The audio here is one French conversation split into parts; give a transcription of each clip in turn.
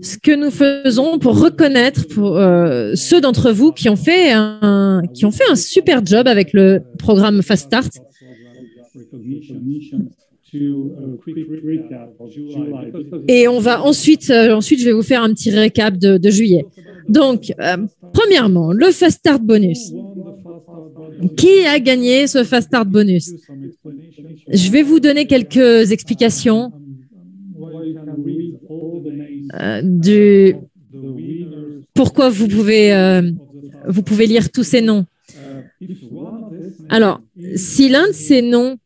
ce que nous faisons pour reconnaître ceux d'entre vous qui ont fait un super job avec le programme Fast Start. Et on va ensuite, je vais vous faire un petit récap de juillet. Donc, premièrement, le Fast Start bonus. Qui a gagné ce Fast Start bonus? Je vais vous donner quelques explications du pourquoi vous pouvez lire tous ces noms. Alors, si l'un de ces noms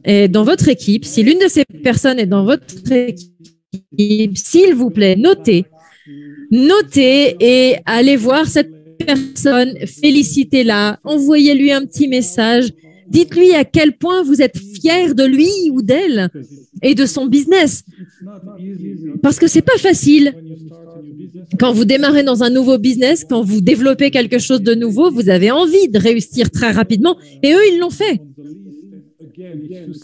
est dans votre équipe, si l'une de ces personnes est dans votre équipe, s'il vous plaît, notez et allez voir cette personne, félicitez-la, envoyez-lui un petit message, dites-lui à quel point vous êtes fier de lui ou d'elle et de son business. Parce que c'est pas facile. Quand vous démarrez dans un nouveau business, quand vous développez quelque chose de nouveau, vous avez envie de réussir très rapidement et eux, ils l'ont fait.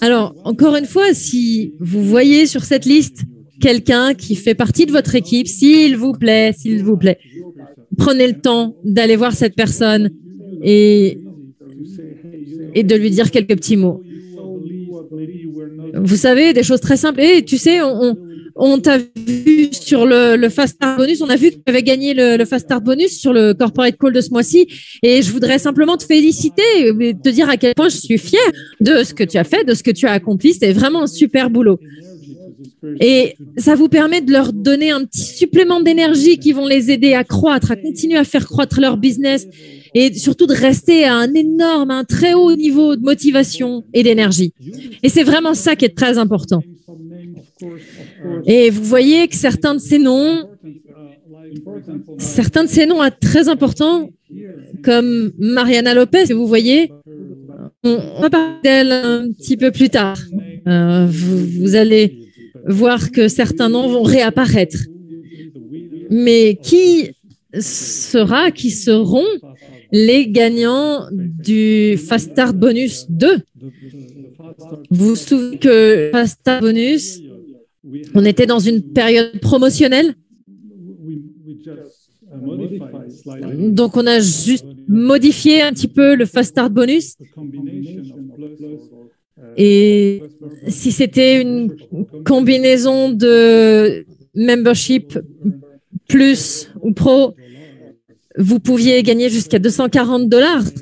Alors, encore une fois, si vous voyez sur cette liste quelqu'un qui fait partie de votre équipe, s'il vous plaît, prenez le temps d'aller voir cette personne et de lui dire quelques petits mots. Vous savez, des choses très simples. Et tu sais, on t'a vu sur le Fast Start bonus, on a vu que tu avais gagné le Fast Start bonus sur le Corporate Call de ce mois-ci et je voudrais simplement te féliciter et te dire à quel point je suis fière de ce que tu as fait, de ce que tu as accompli. C'était vraiment un super boulot. Et ça vous permet de leur donner un petit supplément d'énergie qui vont les aider à croître, à continuer à faire croître leur business et surtout de rester à un très haut niveau de motivation et d'énergie. Et c'est vraiment ça qui est très important. Et vous voyez que certains de ces noms très importants, comme Mariana Lopez, vous voyez, on va parler d'elle un petit peu plus tard. Vous allez voir que certains noms vont réapparaître. Mais qui seront les gagnants du Fast Start Bonus 2? Vous vous souvenez que Fast Start Bonus, on était dans une période promotionnelle? Donc, on a juste modifié un petit peu le Fast Start Bonus. Et si c'était une combinaison de membership plus ou pro, vous pouviez gagner jusqu'à $240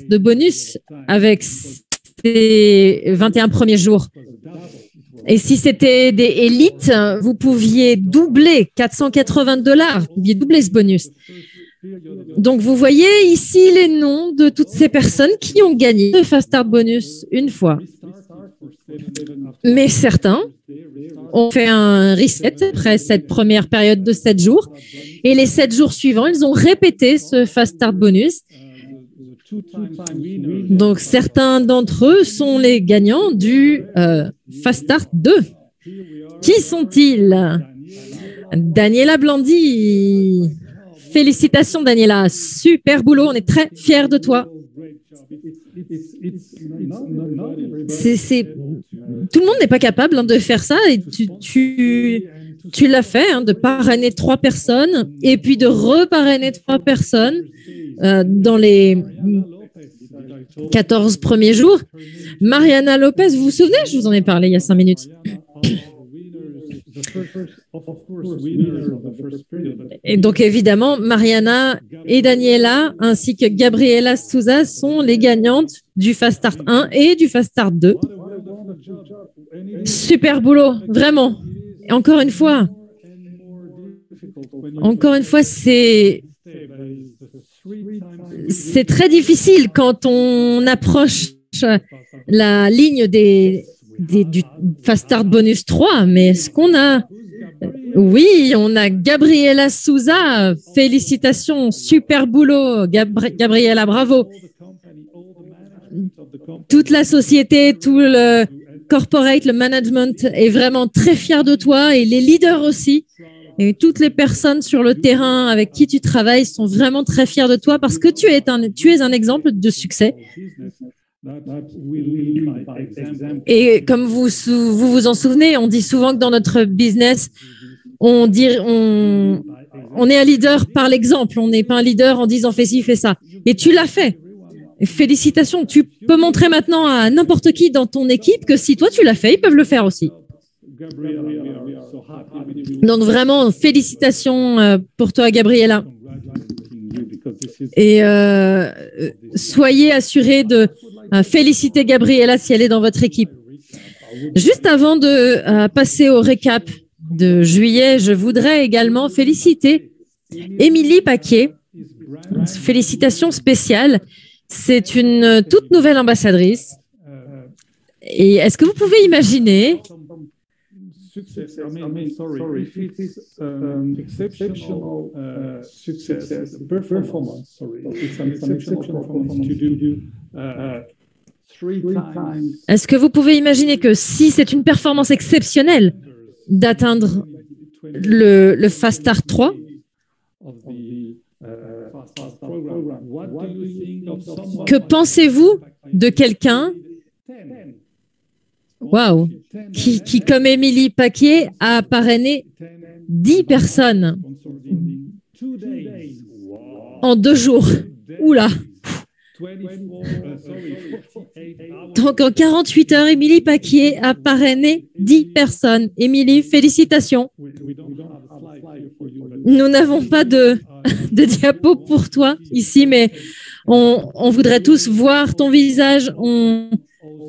de bonus avec ces 21 premiers jours. Et si c'était des élites, vous pouviez doubler $480, vous pouviez doubler ce bonus. Donc, vous voyez ici les noms de toutes ces personnes qui ont gagné le Fast Start Bonus une fois. Mais certains ont fait un reset après cette première période de 7 jours. Et les 7 jours suivants, ils ont répété ce Fast Start Bonus. Donc, certains d'entre eux sont les gagnants du Fast Start 2. Qui sont-ils? Daniela Blandi. Félicitations, Daniela. Super boulot. On est très fiers de toi. Tout le monde n'est pas capable de faire ça et tu l'as fait, de parrainer 3 personnes et puis de reparrainer 3 personnes dans les 14 premiers jours. Mariana Lopez, vous vous souvenez? Je vous en ai parlé il y a 5 minutes. Et donc, évidemment, Mariana et Daniela, ainsi que Gabriela Souza, sont les gagnantes du Fast Start 1 et du Fast Start 2. Super boulot, vraiment. Et encore une fois, c'est très difficile quand on approche la ligne du Fast Start Bonus 3, mais ce qu'on a... Oui, on a Gabriela Souza. Félicitations, super boulot, Gabriela, bravo. Toute la société, tout le corporate, le management est vraiment très fier de toi et les leaders aussi. Et toutes les personnes sur le terrain avec qui tu travailles sont vraiment très fiers de toi parce que tu es un exemple de succès. Et comme vous vous en souvenez, on dit souvent que dans notre business, on est un leader par l'exemple. On n'est pas un leader en disant fais ci, fais ça. Et tu l'as fait. Félicitations. Tu peux montrer maintenant à n'importe qui dans ton équipe que si toi tu l'as fait, ils peuvent le faire aussi. Donc vraiment, félicitations pour toi, Gabriela. Et soyez assurés de féliciter Gabriela si elle est dans votre équipe. Juste avant de passer au récap de juillet, je voudrais également féliciter Émilie Paquet. Félicitations spéciales. C'est une toute nouvelle ambassadrice. Et est-ce que vous pouvez imaginer Est-ce que vous pouvez imaginer que si c'est une performance exceptionnelle d'atteindre le Fast Start 3, que pensez-vous de quelqu'un qui, comme Émilie Paquet, a parrainé 10 personnes en 2 jours? Oula! Donc, en 48 heures, Émilie Paquet a parrainé 10 personnes. Émilie, félicitations. Nous n'avons pas de diapo pour toi ici, mais on voudrait tous voir ton visage. On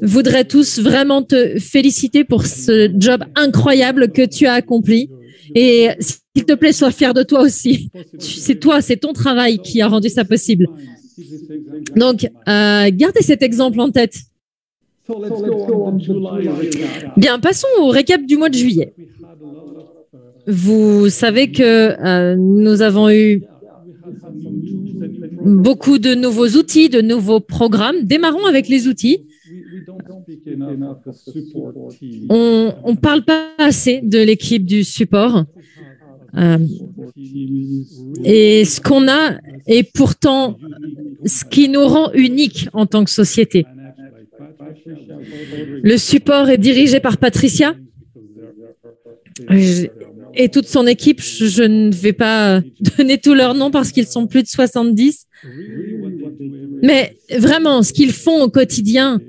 voudrait tous vraiment te féliciter pour ce job incroyable que tu as accompli. Et s'il te plaît, sois fier de toi aussi. C'est toi, c'est ton travail qui a rendu ça possible. Donc, gardez cet exemple en tête. Bien, passons au récap du mois de juillet. Vous savez que nous avons eu beaucoup de nouveaux outils, de nouveaux programmes. Démarrons avec les outils. On ne parle pas assez de l'équipe du support. Et ce qu'on a est pourtant ce qui nous rend unique en tant que société. Le support est dirigé par Patricia et toute son équipe. Je ne vais pas donner tous leurs noms parce qu'ils sont plus de 70. Mais vraiment, ce qu'ils font au quotidien,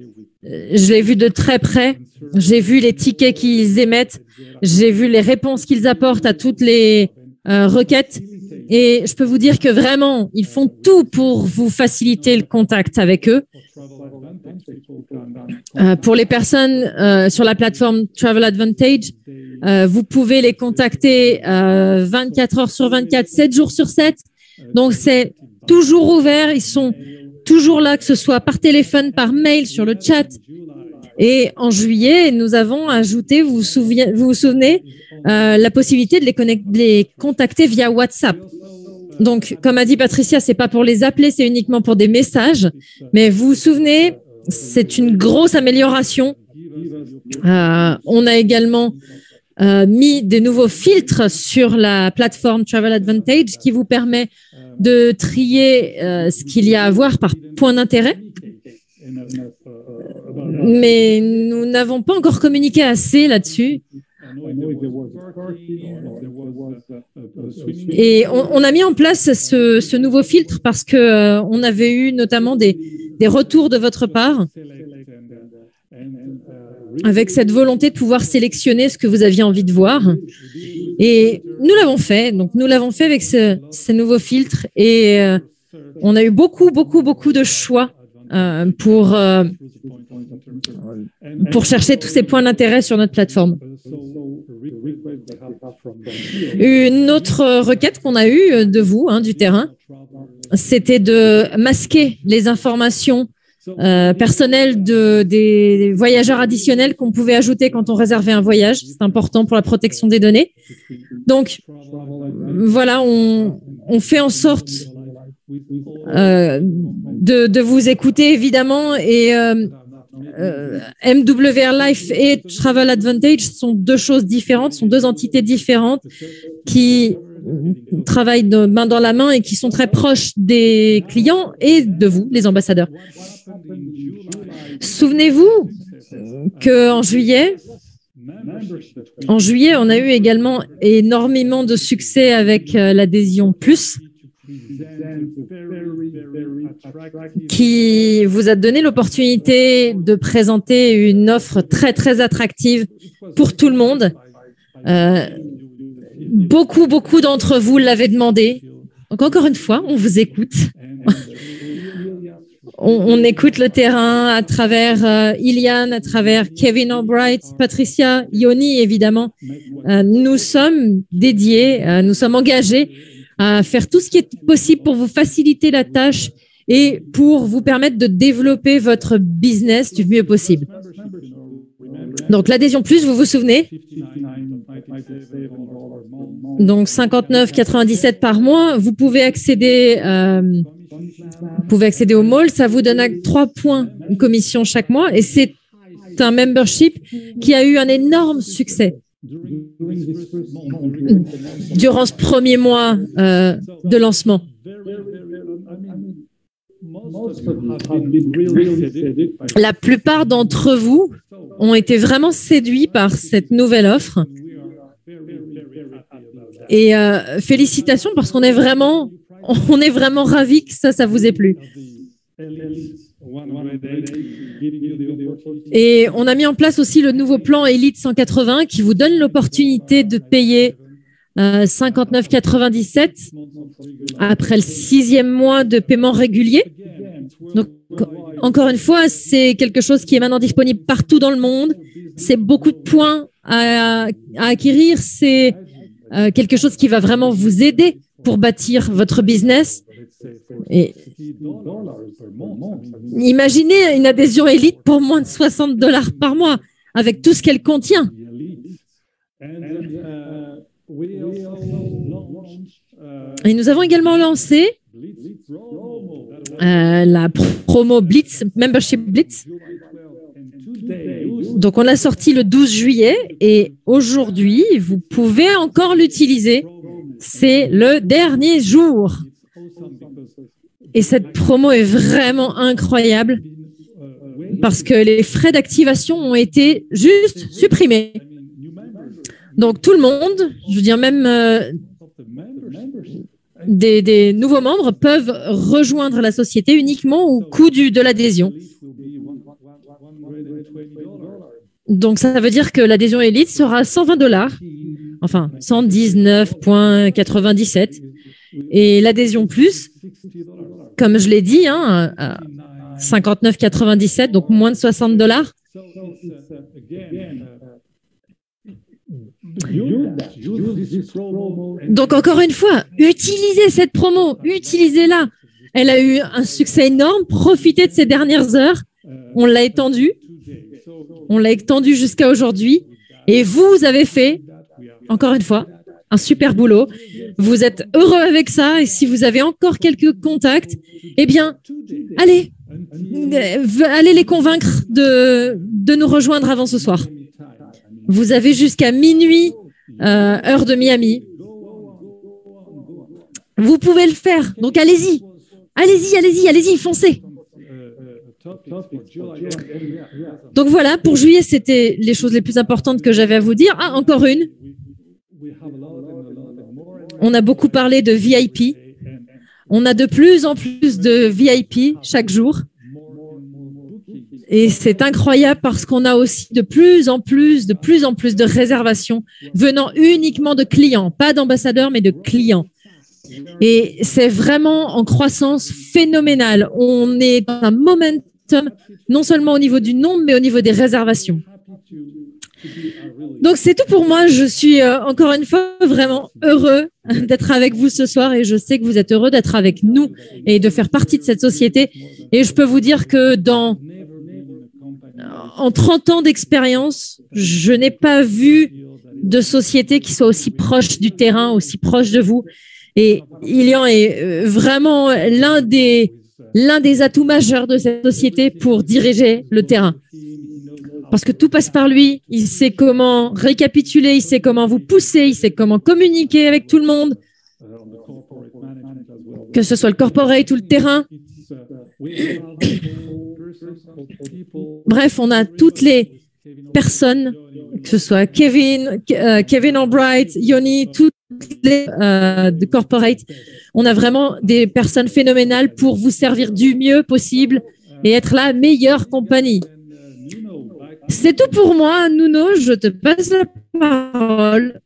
je l'ai vu de très près. J'ai vu les tickets qu'ils émettent. J'ai vu les réponses qu'ils apportent à toutes les requêtes. Et je peux vous dire que vraiment, ils font tout pour vous faciliter le contact avec eux. Pour les personnes sur la plateforme Travel Advantage, vous pouvez les contacter 24 heures sur 24, 7 jours sur 7. Donc, c'est toujours ouvert. Ils sont toujours là, que ce soit par téléphone, par mail, sur le chat. Et en juillet, nous avons ajouté, vous vous souvenez, la possibilité de les contacter via WhatsApp. Donc, comme a dit Patricia, c'est pas pour les appeler, c'est uniquement pour des messages. Mais vous vous souvenez, c'est une grosse amélioration. On a également mis des nouveaux filtres sur la plateforme Travel Advantage qui vous permet de trier ce qu'il y a à voir par point d'intérêt. Mais nous n'avons pas encore communiqué assez là-dessus. Et on a mis en place ce nouveau filtre parce que on avait eu notamment des retours de votre part avec cette volonté de pouvoir sélectionner ce que vous aviez envie de voir. Et nous l'avons fait. Donc, nous l'avons fait avec ces nouveaux filtres et on a eu beaucoup de choix pour chercher tous ces points d'intérêt sur notre plateforme. Une autre requête qu'on a eue de vous, du terrain, c'était de masquer les informations personnelles des voyageurs additionnels qu'on pouvait ajouter quand on réservait un voyage. C'est important pour la protection des données. Donc, voilà, on fait en sorte de vous écouter, évidemment, et MWR Life et Travel Advantage sont deux choses différentes, sont deux entités différentes qui travaillent de main dans la main et qui sont très proches des clients et de vous, les ambassadeurs. Souvenez-vous qu'en juillet, En juillet, on a eu également énormément de succès avec l'adhésion plus, qui vous a donné l'opportunité de présenter une offre très, très attractive pour tout le monde. Beaucoup d'entre vous l'avaient demandé. Donc, encore une fois, on vous écoute. On écoute le terrain à travers Ilian, à travers Kevin Albright, Patricia, Yoni, évidemment. Nous sommes dédiés, nous sommes engagés à faire tout ce qui est possible pour vous faciliter la tâche et pour vous permettre de développer votre business du mieux possible. Donc, l'adhésion plus, vous vous souvenez? Donc, 59,97 par mois. Vous pouvez accéder au mall. Ça vous donne 3 points de commission chaque mois. Et c'est un membership qui a eu un énorme succès durant ce premier mois de lancement. La plupart d'entre vous ont été vraiment séduits par cette nouvelle offre. Et félicitations parce qu'on est vraiment ravis que ça vous ait plu. Et on a mis en place aussi le nouveau plan Elite 180 qui vous donne l'opportunité de payer 59,97 après le 6e mois de paiement régulier. Donc, encore une fois, c'est quelque chose qui est maintenant disponible partout dans le monde. C'est beaucoup de points à acquérir. C'est quelque chose qui va vraiment vous aider pour bâtir votre business. Et imaginez une adhésion élite pour moins de $60 par mois, avec tout ce qu'elle contient. Et nous avons également lancé la promo Blitz, Membership Blitz. Donc, on l'a sorti le 12 juillet et aujourd'hui, vous pouvez encore l'utiliser. C'est le dernier jour. Et cette promo est vraiment incroyable parce que les frais d'activation ont été juste supprimés. Donc, tout le monde, je veux dire même des nouveaux membres peuvent rejoindre la société uniquement au coût de l'adhésion. Donc, ça veut dire que l'adhésion Elite sera $120, enfin 119,97. Et l'adhésion plus, comme je l'ai dit, 59,97, donc moins de $60. Donc, encore une fois, utilisez cette promo, utilisez-la. Elle a eu un succès énorme. Profitez de ces dernières heures. On l'a étendue. On l'a étendue jusqu'à aujourd'hui. Et vous avez fait, encore une fois, un super boulot. Vous êtes heureux avec ça. Et si vous avez encore quelques contacts, eh bien, allez les convaincre de nous rejoindre avant ce soir. Vous avez jusqu'à minuit, heure de Miami. Vous pouvez le faire. Donc, allez-y. Allez-y, foncez. Donc, voilà, pour juillet, c'était les choses les plus importantes que j'avais à vous dire. Ah, encore une. On a beaucoup parlé de VIP. On a de plus en plus de VIP chaque jour. Et c'est incroyable parce qu'on a aussi de plus en plus de réservations venant uniquement de clients, pas d'ambassadeurs, mais de clients. Et c'est vraiment en croissance phénoménale. On est dans un momentum, non seulement au niveau du nombre, mais au niveau des réservations. Donc, c'est tout pour moi. Je suis encore une fois vraiment heureux d'être avec vous ce soir et je sais que vous êtes heureux d'être avec nous et de faire partie de cette société. Et je peux vous dire que en 30 ans d'expérience, je n'ai pas vu de société qui soit aussi proche du terrain, aussi proche de vous. Et Ilian est vraiment l'un des atouts majeurs de cette société pour diriger le terrain. Parce que tout passe par lui. Il sait comment récapituler, il sait comment vous pousser, il sait comment communiquer avec tout le monde, que ce soit le corporate ou le terrain. Bref, on a toutes les personnes que ce soit Kevin Albright, Yoni, toutes les de corporate. On a vraiment des personnes phénoménales pour vous servir du mieux possible et être la meilleure compagnie. C'est tout pour moi, Nuno. Je te passe la parole.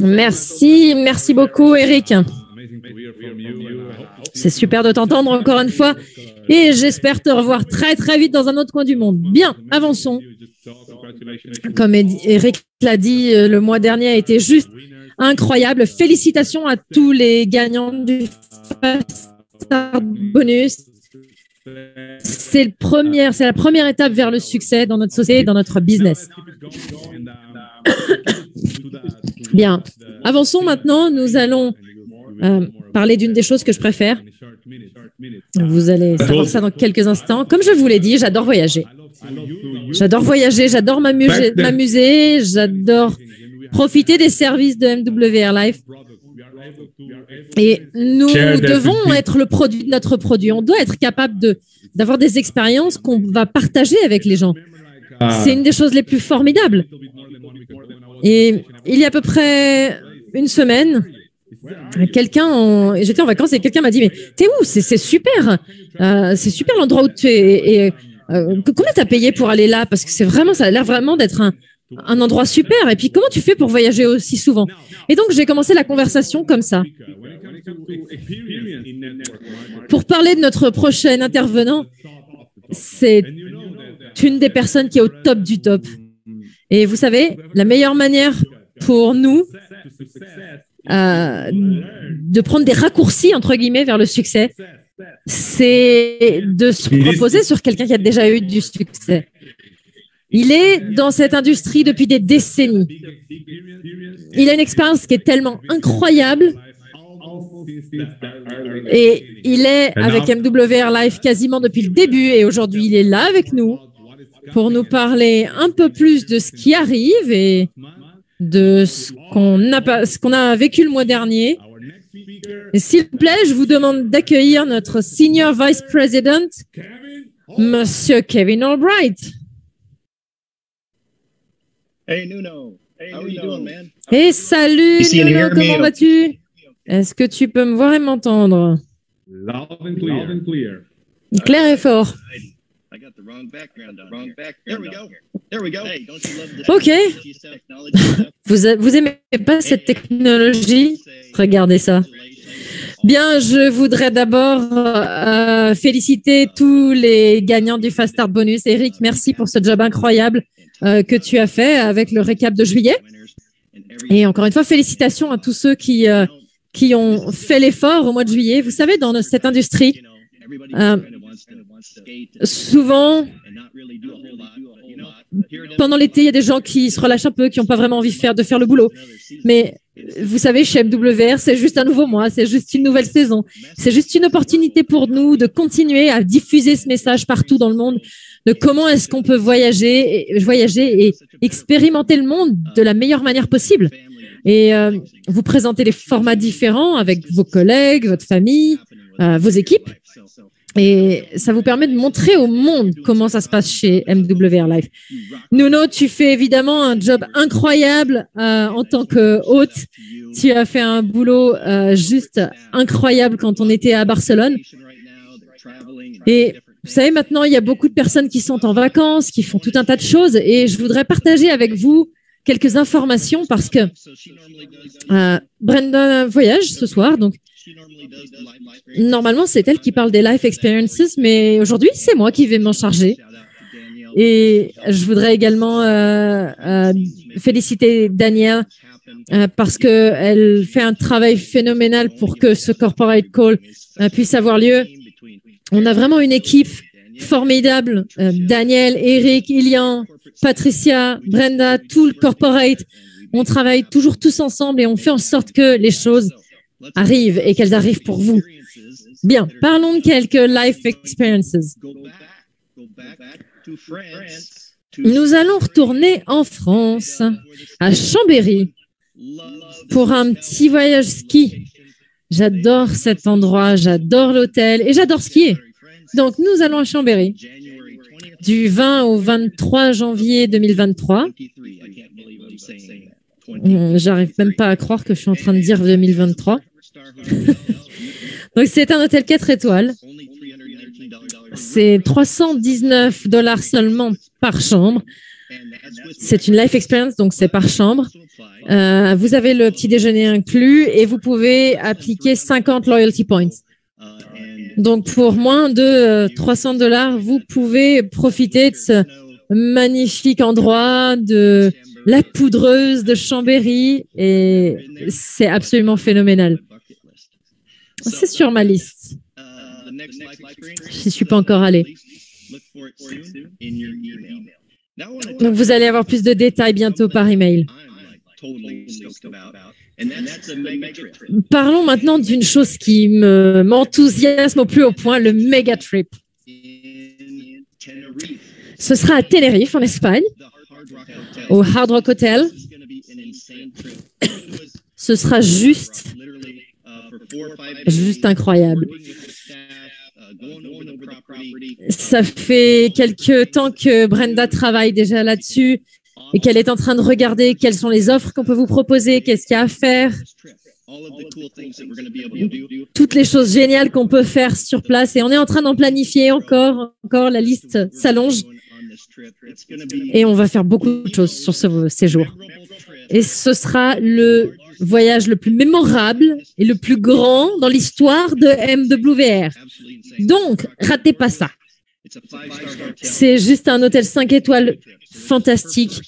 Merci beaucoup, Eric. C'est super de t'entendre encore une fois et j'espère te revoir très très vite dans un autre coin du monde. Bien, avançons. Comme Eric l'a dit, le mois dernier a été juste incroyable. Félicitations à tous les gagnants du Fast Start Bonus. C'est la première étape vers le succès dans notre société, dans notre business. Bien, avançons maintenant. Nous allons parler d'une des choses que je préfère. Vous allez savoir ça dans quelques instants. Comme je vous l'ai dit, j'adore voyager. J'adore voyager, j'adore m'amuser, j'adore profiter des services de MWR Life. Et nous devons être le produit de notre produit. On doit être capable d'avoir des expériences qu'on va partager avec les gens. C'est une des choses les plus formidables. Et il y a à peu près une semaine, j'étais en vacances et quelqu'un m'a dit « Mais t'es où? C'est super. C'est super l'endroit où tu es. Combien t'as payé pour aller là? Parce que ça a l'air vraiment d'être un endroit super. Et puis, comment tu fais pour voyager aussi souvent? » Et donc, j'ai commencé la conversation comme ça. Pour parler de notre prochain intervenant, c'est une des personnes qui est au top du top. Et vous savez, la meilleure manière pour nous de prendre des raccourcis, entre guillemets, vers le succès, c'est de se reposer sur quelqu'un qui a déjà eu du succès. Il est dans cette industrie depuis des décennies. Il a une expérience qui est tellement incroyable et il est avec MWR Life quasiment depuis le début et aujourd'hui, il est là avec nous pour nous parler un peu plus de ce qui arrive et de ce qu'on a vécu le mois dernier. Et s'il vous plaît, je vous demande d'accueillir notre Senior Vice President, Monsieur Kevin Albright. Hey Nuno, how are you doing, man? Hey, salut Nuno, comment vas-tu? Est-ce que tu peux me voir et m'entendre? Loud and clear. Clair et fort. Ok. Vous aimez pas cette technologie? Regardez ça. Bien, je voudrais d'abord féliciter tous les gagnants du Fast Start Bonus. Eric, merci pour ce job incroyable que tu as fait avec le récap de juillet. Et encore une fois, félicitations à tous ceux qui ont fait l'effort au mois de juillet. Vous savez, dans cette industrie, souvent, pendant l'été, il y a des gens qui se relâchent un peu, qui n'ont pas vraiment envie de faire le boulot. Mais vous savez, chez MWR, c'est juste un nouveau mois, c'est juste une nouvelle saison. C'est juste une opportunité pour nous de continuer à diffuser ce message partout dans le monde de comment est-ce qu'on peut voyager et expérimenter le monde de la meilleure manière possible. Et vous présenter les formats différents avec vos collègues, votre famille, vos équipes. Et ça vous permet de montrer au monde comment ça se passe chez MWR Life. Nuno, tu fais évidemment un job incroyable en tant que hôte. Tu as fait un boulot juste incroyable quand on était à Barcelone. Et vous savez, maintenant, il y a beaucoup de personnes qui sont en vacances, qui font tout un tas de choses. Et je voudrais partager avec vous quelques informations parce que Brenda voyage ce soir. Donc, normalement, c'est elle qui parle des life experiences, mais aujourd'hui, c'est moi qui vais m'en charger. Et je voudrais également féliciter Danielle parce qu'elle fait un travail phénoménal pour que ce corporate call puisse avoir lieu. On a vraiment une équipe formidable. Daniel, Eric, Ilian, Patricia, Brenda, tout le corporate. On travaille toujours tous ensemble et on fait en sorte que les choses arrivent et qu'elles arrivent pour vous. Bien, parlons de quelques life experiences. Nous allons retourner en France, à Chambéry, pour un petit voyage ski. J'adore cet endroit, j'adore l'hôtel et j'adore skier. Donc, nous allons à Chambéry du 20 au 23 janvier 2023. J'arrive même pas à croire que je suis en train de dire 2023. Donc, c'est un hôtel 4 étoiles. C'est $319 seulement par chambre. C'est une life experience, donc c'est par chambre. Vous avez le petit déjeuner inclus et vous pouvez appliquer 50 loyalty points. Donc, pour moins de $300, vous pouvez profiter de ce magnifique endroit, de la poudreuse de Chambéry, et c'est absolument phénoménal. C'est sur ma liste. Je n'y suis pas encore allée. Donc, vous allez avoir plus de détails bientôt par email. Parlons maintenant d'une chose qui m'enthousiasme au plus haut point, le méga trip. Ce sera à Tenerife, en Espagne, au Hard Rock Hotel. Ce sera juste incroyable. Ça fait quelques temps que Brenda travaille déjà là-dessus et qu'elle est en train de regarder quelles sont les offres qu'on peut vous proposer, qu'est-ce qu'il y a à faire, toutes les choses géniales qu'on peut faire sur place. Et on est en train d'en planifier encore, la liste s'allonge. Et on va faire beaucoup de choses sur ce séjour. Et ce sera le voyage le plus mémorable et le plus grand dans l'histoire de MWR. Donc, ratez pas ça. C'est juste un hôtel 5 étoiles fantastique.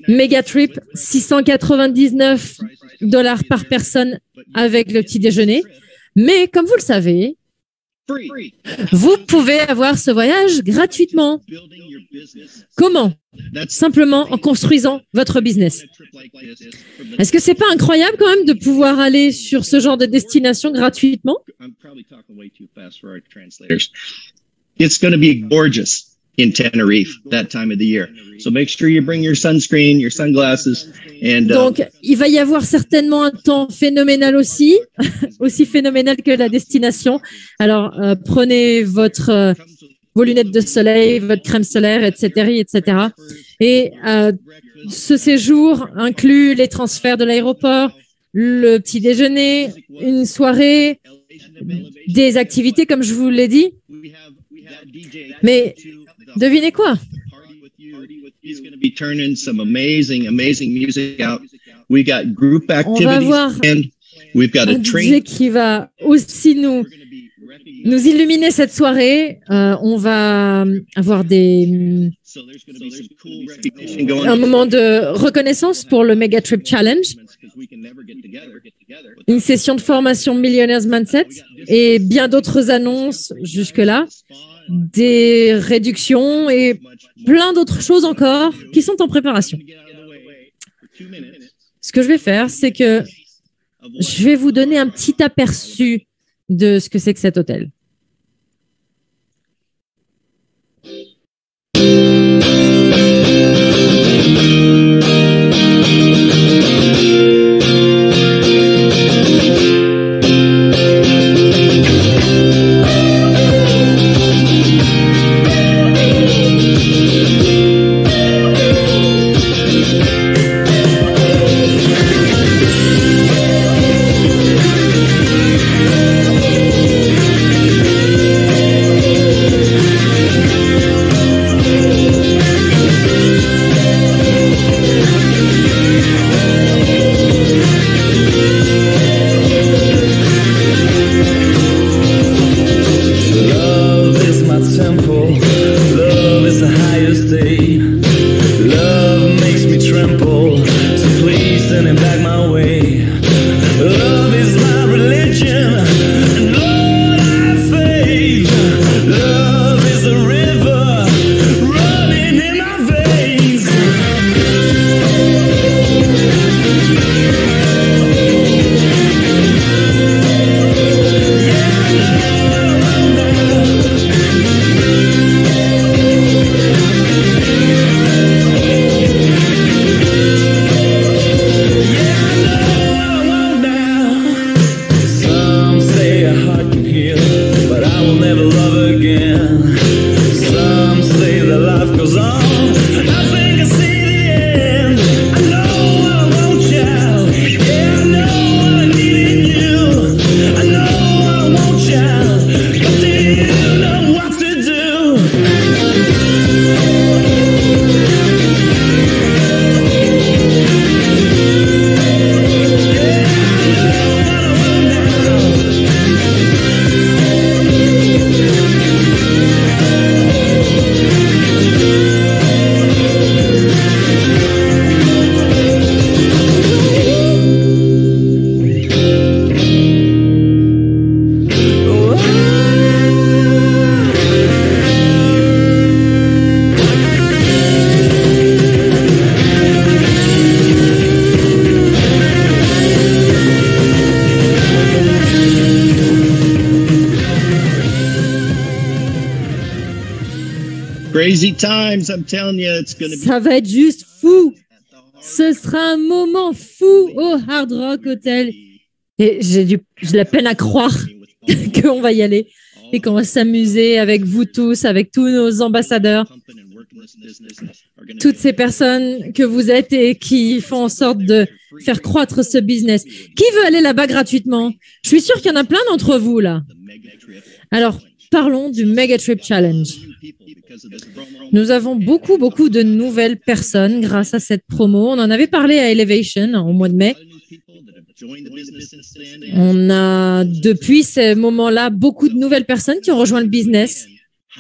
Méga trip, $699 par personne avec le petit déjeuner. Mais comme vous le savez, vous pouvez avoir ce voyage gratuitement. Comment? Simplement en construisant votre business. Est-ce que c'est pas incroyable quand même de pouvoir aller sur ce genre de destination gratuitement? It's going to be gorgeous in Tenerife that time of the year. So make sure you bring your sunscreen, your sunglasses, and donc il va y avoir certainement un temps phénoménal aussi, aussi phénoménal que la destination. Alors prenez vos lunettes de soleil, votre crème solaire, etc., etc. Et ce séjour inclut les transferts de l'aéroport, le petit déjeuner, une soirée, des activités comme je vous l'ai dit. Mais devinez quoi? On va avoir un DJ qui va aussi nous illuminer cette soirée. On va avoir un moment de reconnaissance pour le Mega Trip Challenge, une session de formation Millionaires Mindset et bien d'autres annonces jusque-là, des réductions et plein d'autres choses encore qui sont en préparation. Ce que je vais faire, c'est que je vais vous donner un petit aperçu de ce que c'est que cet hôtel. crazy times. I'm telling you, it's going to be. Ça va être juste fou. Ce sera un moment fou au Hard Rock Hotel. Et j'ai de la peine à croire qu'on va y aller et qu'on va s'amuser avec vous tous, avec tous nos ambassadeurs, toutes ces personnes que vous êtes et qui font en sorte de faire croître ce business. Qui veut aller là-bas gratuitement? Je suis sûr qu'il y en a plein d'entre vous là. Alors, parlons du Mega Trip Challenge. Nous avons beaucoup de nouvelles personnes grâce à cette promo. On en avait parlé à Elevation au mois de mai. On a, depuis ce moment-là, beaucoup de nouvelles personnes qui ont rejoint le business.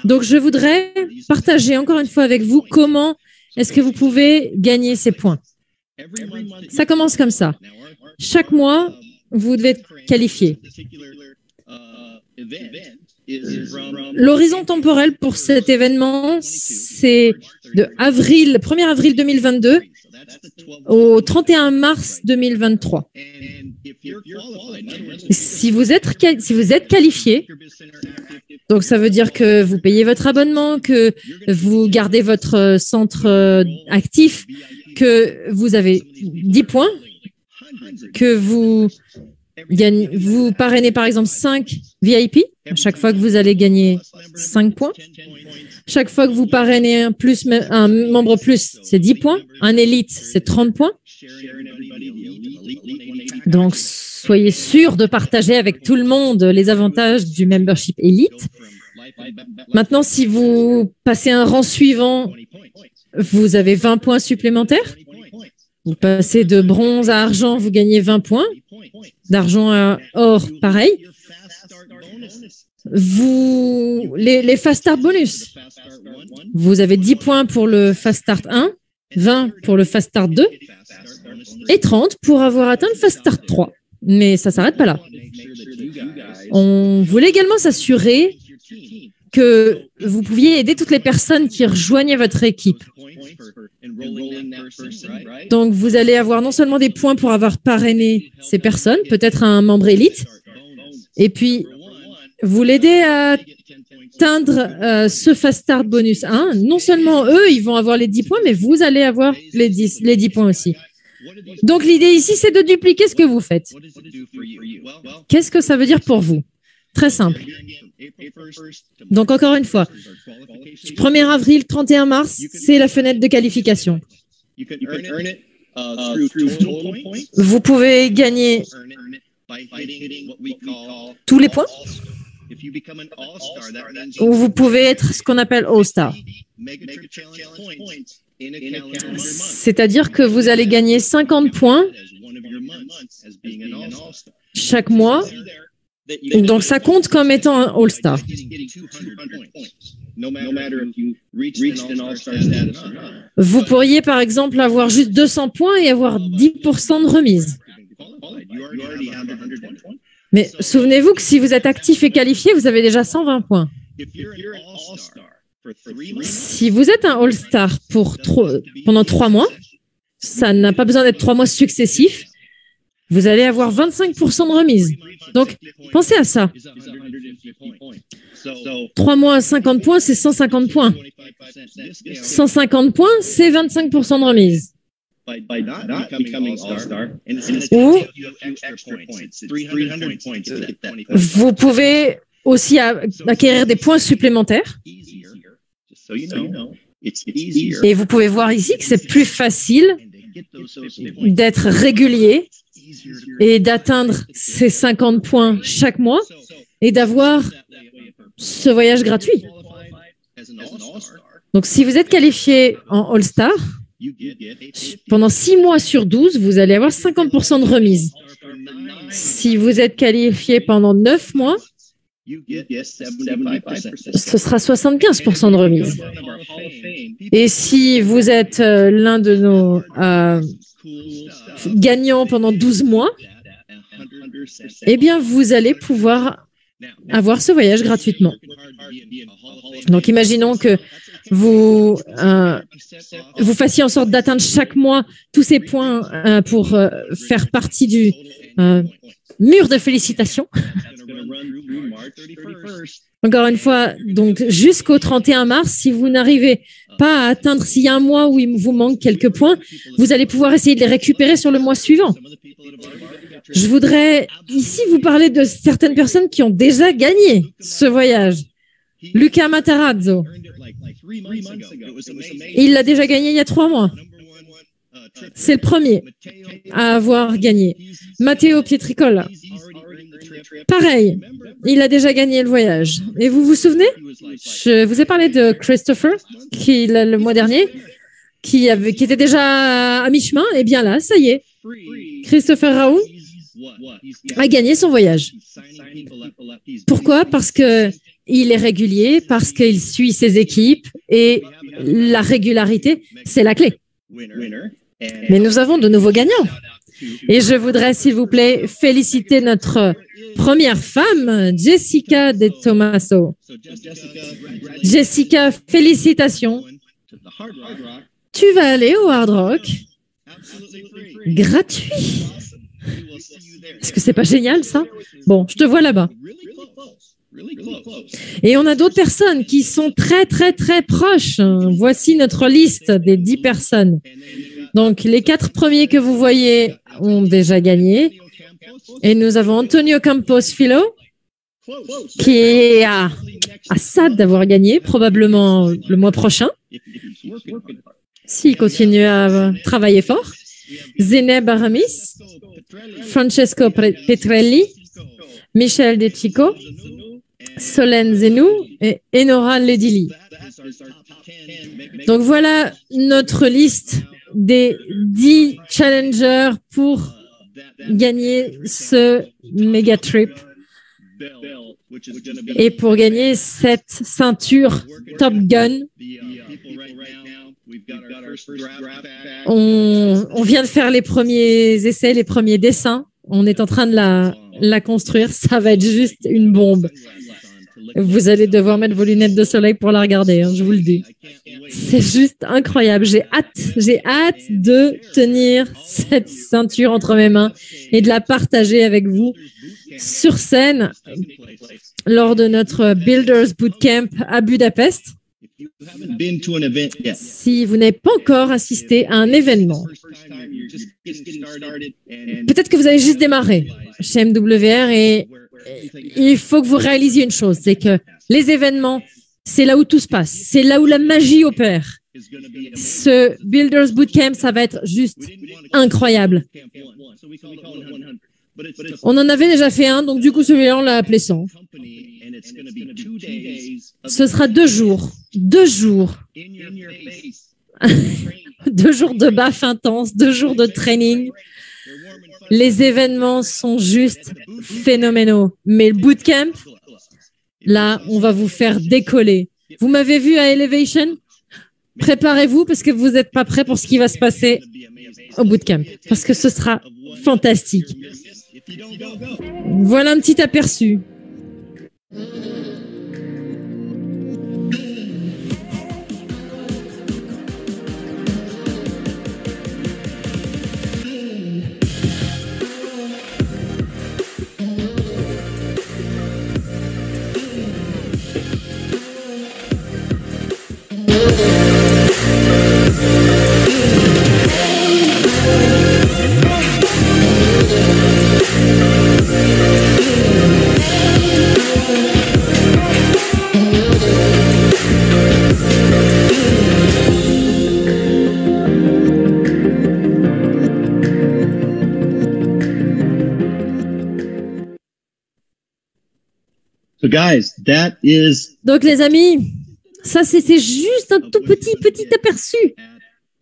Donc, je voudrais partager encore une fois avec vous comment est-ce que vous pouvez gagner ces points. Ça commence comme ça. Chaque mois, vous devez être qualifié. L'horizon temporel pour cet événement, c'est de 1er avril 2022 au 31 mars 2023. Si vous êtes qualifié, donc ça veut dire que vous payez votre abonnement, que vous gardez votre centre actif, que vous avez 10 points, que vous parrainez par exemple 5 VIP, à chaque fois que vous allez gagner 5 points. Chaque fois que vous parrainez un membre plus, c'est 10 points. Un élite, c'est 30 points. Donc, soyez sûr de partager avec tout le monde les avantages du membership élite. Maintenant, si vous passez un rang suivant, vous avez 20 points supplémentaires. Vous passez de bronze à argent, vous gagnez 20 points. D'argent à or, pareil. Les Fast Start bonus. Vous avez 10 points pour le Fast Start 1, 20 pour le Fast Start 2 et 30 pour avoir atteint le Fast Start 3. Mais ça ne s'arrête pas là. On voulait également s'assurer que vous pouviez aider toutes les personnes qui rejoignaient votre équipe. Donc, vous allez avoir non seulement des points pour avoir parrainé ces personnes, peut-être un membre élite, et puis vous l'aidez à atteindre ce Fast Start bonus 1. Non seulement eux, ils vont avoir les 10 points, mais vous allez avoir les 10 points aussi. Donc, l'idée ici, c'est de dupliquer ce que vous faites. Qu'est-ce que ça veut dire pour vous? Très simple. Donc, encore une fois, 1er avril, 31 mars, c'est la fenêtre de qualification. Vous pouvez gagner tous les points ou vous pouvez être ce qu'on appelle All-Star. C'est-à-dire que vous allez gagner 50 points chaque mois. Donc, ça compte comme étant un All-Star. Vous pourriez, par exemple, avoir juste 200 points et avoir 10% de remise. Mais souvenez-vous que si vous êtes actif et qualifié, vous avez déjà 120 points. Si vous êtes un All-Star pendant 3 mois, ça n'a pas besoin d'être 3 mois successifs, vous allez avoir 25% de remise. Donc, pensez à ça. 3 mois à 50 points, c'est 150 points. 150 points, c'est 25% de remise. Ou vous pouvez aussi acquérir des points supplémentaires. Et vous pouvez voir ici que c'est plus facile d'être régulier et d'atteindre ces 50 points chaque mois et d'avoir ce voyage gratuit. Donc, si vous êtes qualifié en All-Star, pendant 6 mois sur 12, vous allez avoir 50% de remise. Si vous êtes qualifié pendant 9 mois, ce sera 75% de remise. Et si vous êtes l'un de nos gagnants pendant 12 mois, eh bien, vous allez pouvoir avoir ce voyage gratuitement. Donc, imaginons que vous fassiez en sorte d'atteindre chaque mois tous ces points pour faire partie du mur de félicitations. Encore une fois, donc jusqu'au 31 mars, si vous n'arrivez pas à atteindre, s'il y a un mois où il vous manque quelques points, vous allez pouvoir essayer de les récupérer sur le mois suivant. Je voudrais ici vous parler de certaines personnes qui ont déjà gagné ce voyage. Luca Matarazzo, il l'a déjà gagné il y a 3 mois. C'est le premier à avoir gagné. Matteo Pietricola, pareil, il a déjà gagné le voyage. Et vous vous souvenez? Je vous ai parlé de Christopher, qui le mois dernier, qui était déjà à mi-chemin. Et bien là, ça y est, Christopher Raoult a gagné son voyage. Pourquoi? Parce que il est régulier, parce qu'il suit ses équipes et la régularité, c'est la clé. Mais nous avons de nouveaux gagnants. Et je voudrais, s'il vous plaît, féliciter notre première femme, Jessica De Tomaso. Jessica, félicitations. Tu vas aller au Hard Rock gratuit. Est-ce que c'est pas génial, ça? Bon, je te vois là-bas. Et on a d'autres personnes qui sont très, très, très proches. Voici notre liste des 10 personnes. Donc, les 4 premiers que vous voyez ont déjà gagné. Et nous avons Antonio Campos Filo, qui est à ça d'avoir gagné, probablement le mois prochain, s'il continue à travailler fort. Zeneb Aramis, Francesco Petrelli, Michel De Chico, Solène Zenou et Enora Ledili. Donc voilà notre liste des 10 challengers pour gagner ce méga trip et pour gagner cette ceinture Top Gun. On vient de faire les premiers essais, les premiers dessins. On est en train de la construire. Ça va être juste une bombe. Vous allez devoir mettre vos lunettes de soleil pour la regarder, hein, je vous le dis. C'est juste incroyable. J'ai hâte de tenir cette ceinture entre mes mains et de la partager avec vous sur scène lors de notre Builders Bootcamp à Budapest. Si vous n'avez pas encore assisté à un événement, peut-être que vous avez juste démarré chez MWR et il faut que vous réalisiez une chose, c'est que les événements, c'est là où tout se passe, c'est là où la magie opère. Ce Builders Bootcamp, ça va être juste incroyable. On en avait déjà fait un, donc du coup celui-là, on l'a appelé 100. Ce sera 2 jours. 2 jours. 2 jours de baf intense, 2 jours de training. Les événements sont juste phénoménaux. Mais le bootcamp, là, on va vous faire décoller. Vous m'avez vu à Elevation? Préparez-vous parce que vous n'êtes pas prêts pour ce qui va se passer au bootcamp. Parce que ce sera fantastique. Voilà un petit aperçu. So guys, that is... Donc les amis, ça c'est juste un tout petit aperçu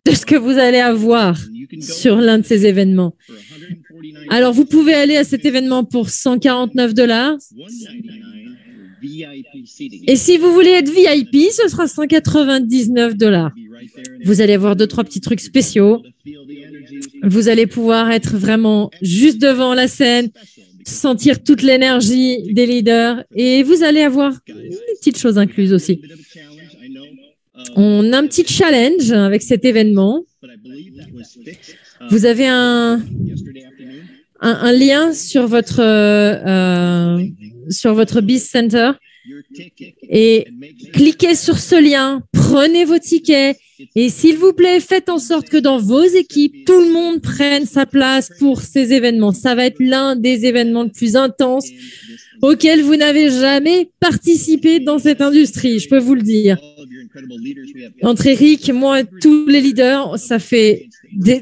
de ce que vous allez avoir sur l'un de ces événements. Alors vous pouvez aller à cet événement pour $149. Et si vous voulez être VIP, ce sera $199. Vous allez avoir 2-3 petits trucs spéciaux. Vous allez pouvoir être vraiment juste devant la scène, sentir toute l'énergie des leaders et vous allez avoir une petite chose incluse aussi. On a un petit challenge avec cet événement. Vous avez un lien sur votre Biz Center et cliquez sur ce lien, prenez vos tickets et s'il vous plaît, faites en sorte que dans vos équipes, tout le monde prenne sa place pour ces événements. Ça va être l'un des événements les plus intenses auxquels vous n'avez jamais participé dans cette industrie, je peux vous le dire. Entre Eric, moi et tous les leaders, ça fait des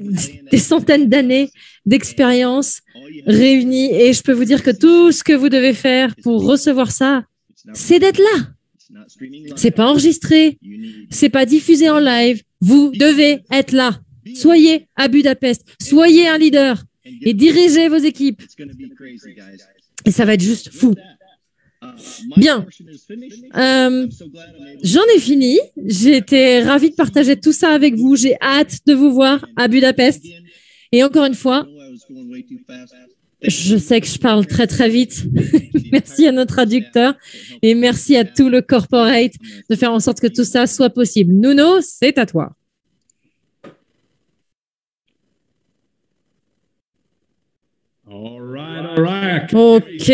centaines d'années d'expérience réunies et je peux vous dire que tout ce que vous devez faire pour recevoir ça, c'est d'être là. C'est pas enregistré, c'est pas diffusé en live. Vous devez être là. Soyez à Budapest, soyez un leader et dirigez vos équipes. Et ça va être juste fou. Bien. J'en ai fini. J'ai été ravie de partager tout ça avec vous. J'ai hâte de vous voir à Budapest. Et encore une fois, je sais que je parle très, très vite. Merci à notre traducteur et merci à tout le corporate de faire en sorte que tout ça soit possible. Nuno, c'est à toi. All right. Ok.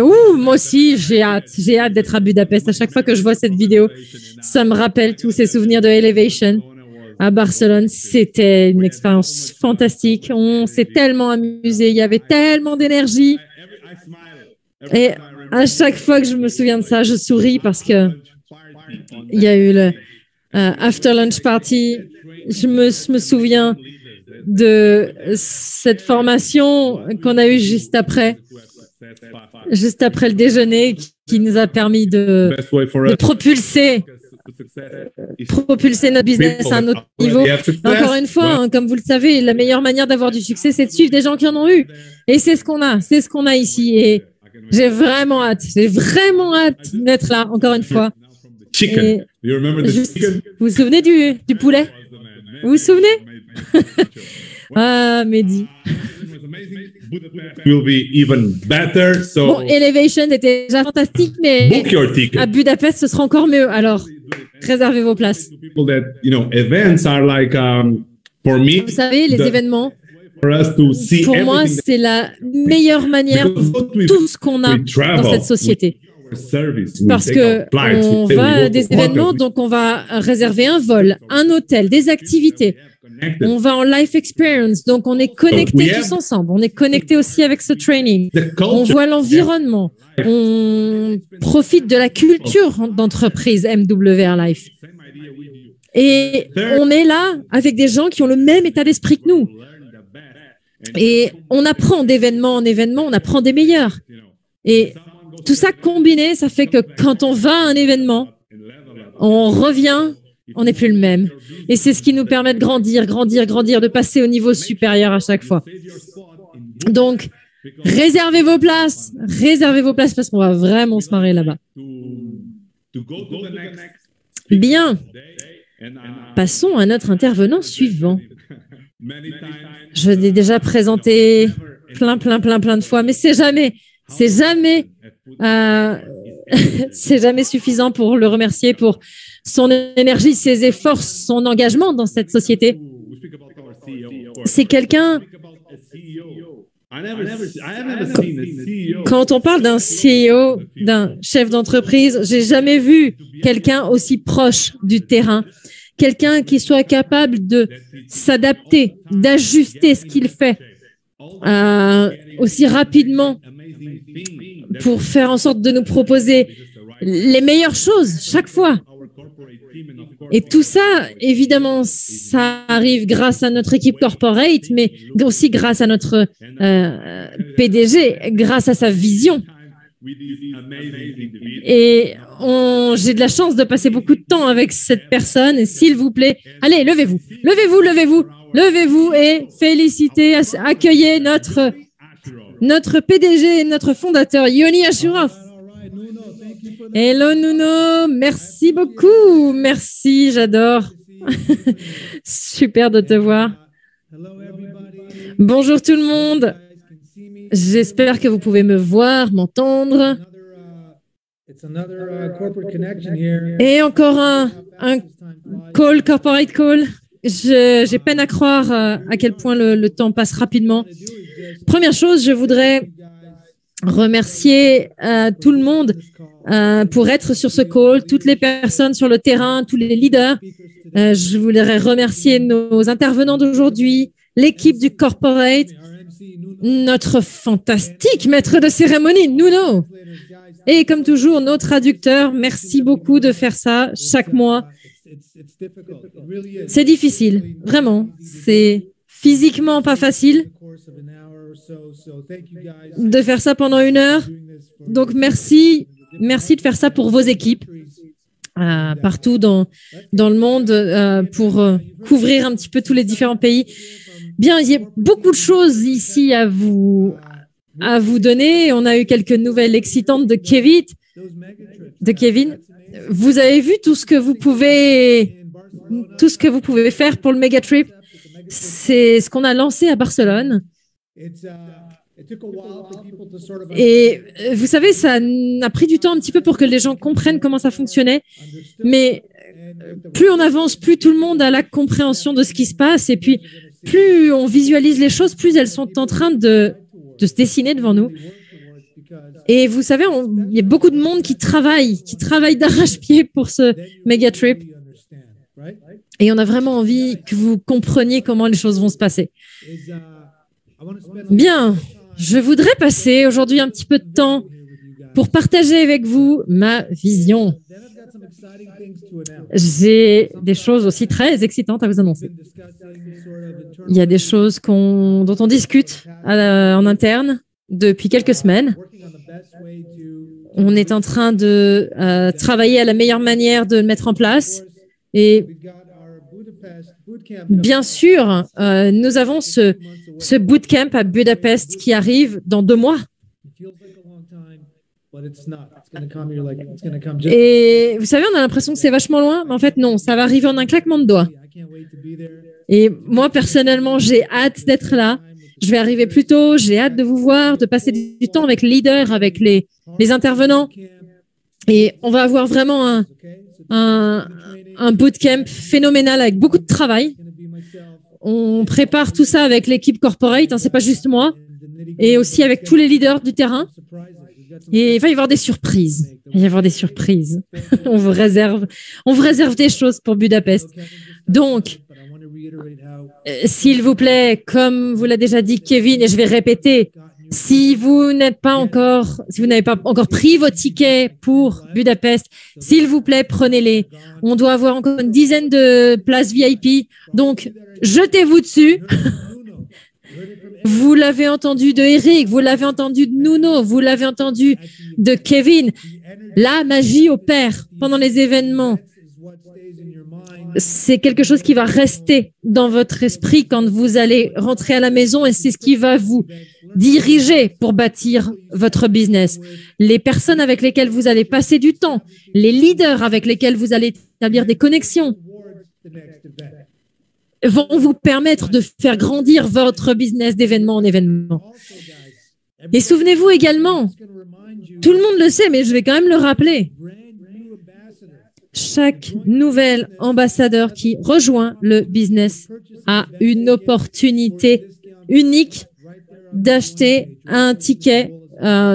Ouh, moi aussi, j'ai hâte d'être à Budapest. À chaque fois que je vois cette vidéo, ça me rappelle tous ces souvenirs de Elevation à Barcelone. C'était une expérience fantastique. On s'est tellement amusé. Il y avait tellement d'énergie. Et à chaque fois que je me souviens de ça, je souris parce que il y a eu le after lunch party. Je me souviens de cette formation qu'on a eue juste après le déjeuner qui nous a permis de propulser notre business à un autre niveau. Encore une fois, hein, comme vous le savez, la meilleure manière d'avoir du succès, c'est de suivre des gens qui en ont eu. Et c'est ce qu'on a ici. Et j'ai vraiment hâte d'être là, encore une fois. Et vous vous souvenez du poulet? Vous vous souvenez? Ah, Mehdi. Bon, Elevation était déjà fantastique, mais à Budapest, ce sera encore mieux. Alors, réservez vos places. Vous savez, les événements, pour moi, c'est la meilleure manière de tout ce qu'on a dans cette société. Parce que on va à des événements, donc on va réserver un vol, un hôtel, des activités. On va en life experience, donc on est connectés tous ensemble. On est connectés aussi avec ce training. On voit l'environnement. On profite de la culture d'entreprise MWR Life. Et on est là avec des gens qui ont le même état d'esprit que nous. Et on apprend d'événement en événement, on apprend des meilleurs. Et tout ça combiné, ça fait que quand on va à un événement, on revient, on n'est plus le même. Et c'est ce qui nous permet de grandir, de passer au niveau supérieur à chaque fois. Donc, réservez vos places parce qu'on va vraiment se marrer là-bas. Bien. Passons à notre intervenant suivant. Je l'ai déjà présenté plein de fois, mais c'est jamais suffisant pour le remercier pour son énergie, ses efforts, son engagement dans cette société. C'est quelqu'un... Quand on parle d'un CEO, d'un chef d'entreprise, j'ai jamais vu quelqu'un aussi proche du terrain, quelqu'un qui soit capable de s'adapter, d'ajuster ce qu'il fait aussi rapidement pour faire en sorte de nous proposer les meilleures choses chaque fois. Et tout ça, évidemment, ça arrive grâce à notre équipe corporate, mais aussi grâce à notre PDG, grâce à sa vision. Et j'ai de la chance de passer beaucoup de temps avec cette personne. Et s'il vous plaît, allez, levez-vous et félicitez, accueillez notre PDG, notre fondateur, Yoni Ashraf. Hello Nuno, merci beaucoup, merci, j'adore. Super de te voir. Bonjour tout le monde. J'espère que vous pouvez me voir, m'entendre. Et encore un call, corporate call. J'ai peine à croire à quel point le temps passe rapidement. Première chose, je voudrais remercier tout le monde pour être sur ce call, toutes les personnes sur le terrain, tous les leaders. Je voudrais remercier nos intervenants d'aujourd'hui, l'équipe du corporate, notre fantastique maître de cérémonie, Nuno. Et comme toujours, nos traducteurs, merci beaucoup de faire ça chaque mois. C'est difficile, vraiment. C'est physiquement pas facile de faire ça pendant 1 heure. Donc, merci de faire ça pour vos équipes partout dans le monde pour couvrir un petit peu tous les différents pays. Bien, il y a beaucoup de choses ici à vous donner. On a eu quelques nouvelles excitantes de Kevin. Vous avez vu tout ce que vous pouvez faire pour le Megatrip. C'est ce qu'on a lancé à Barcelone. Et vous savez, ça a pris du temps un petit peu pour que les gens comprennent comment ça fonctionnait. Mais plus on avance, plus tout le monde a la compréhension de ce qui se passe. Et puis, plus on visualise les choses, plus elles sont en train de se dessiner devant nous. Et vous savez, il y a beaucoup de monde qui travaille d'arrache-pied pour ce Megatrip. Et on a vraiment envie que vous compreniez comment les choses vont se passer. Bien, je voudrais passer aujourd'hui un petit peu de temps pour partager avec vous ma vision. J'ai des choses aussi très excitantes à vous annoncer. Il y a des choses dont on discute en interne depuis quelques semaines. On est en train de travailler à la meilleure manière de le mettre en place. Et bien sûr, nous avons ce bootcamp à Budapest qui arrive dans 2 mois. Et vous savez, on a l'impression que c'est vachement loin, mais en fait, non, ça va arriver en un claquement de doigts. Et moi, personnellement, j'ai hâte d'être là. Je vais arriver plus tôt, j'ai hâte de vous voir, de passer du temps avec les leaders, avec les intervenants. Et on va avoir vraiment un bootcamp phénoménal avec beaucoup de travail. On prépare tout ça avec l'équipe corporate, c'est pas juste moi, et aussi avec tous les leaders du terrain. Et il va y avoir des surprises. On vous réserve des choses pour Budapest. Donc, s'il vous plaît, comme vous l'a déjà dit Kevin, et je vais répéter, si vous n'avez pas encore pris vos tickets pour Budapest, s'il vous plaît, prenez-les. On doit avoir encore une dizaine de places VIP. Donc, jetez-vous dessus. Vous l'avez entendu de Eric, vous l'avez entendu de Nuno, vous l'avez entendu de Kevin. La magie opère pendant les événements. C'est quelque chose qui va rester dans votre esprit quand vous allez rentrer à la maison et c'est ce qui va vous diriger pour bâtir votre business. Les personnes avec lesquelles vous allez passer du temps, les leaders avec lesquels vous allez établir des connexions vont vous permettre de faire grandir votre business d'événement en événement. Et souvenez-vous également, tout le monde le sait, mais je vais quand même le rappeler, chaque nouvel ambassadeur qui rejoint le business a une opportunité unique d'acheter un ticket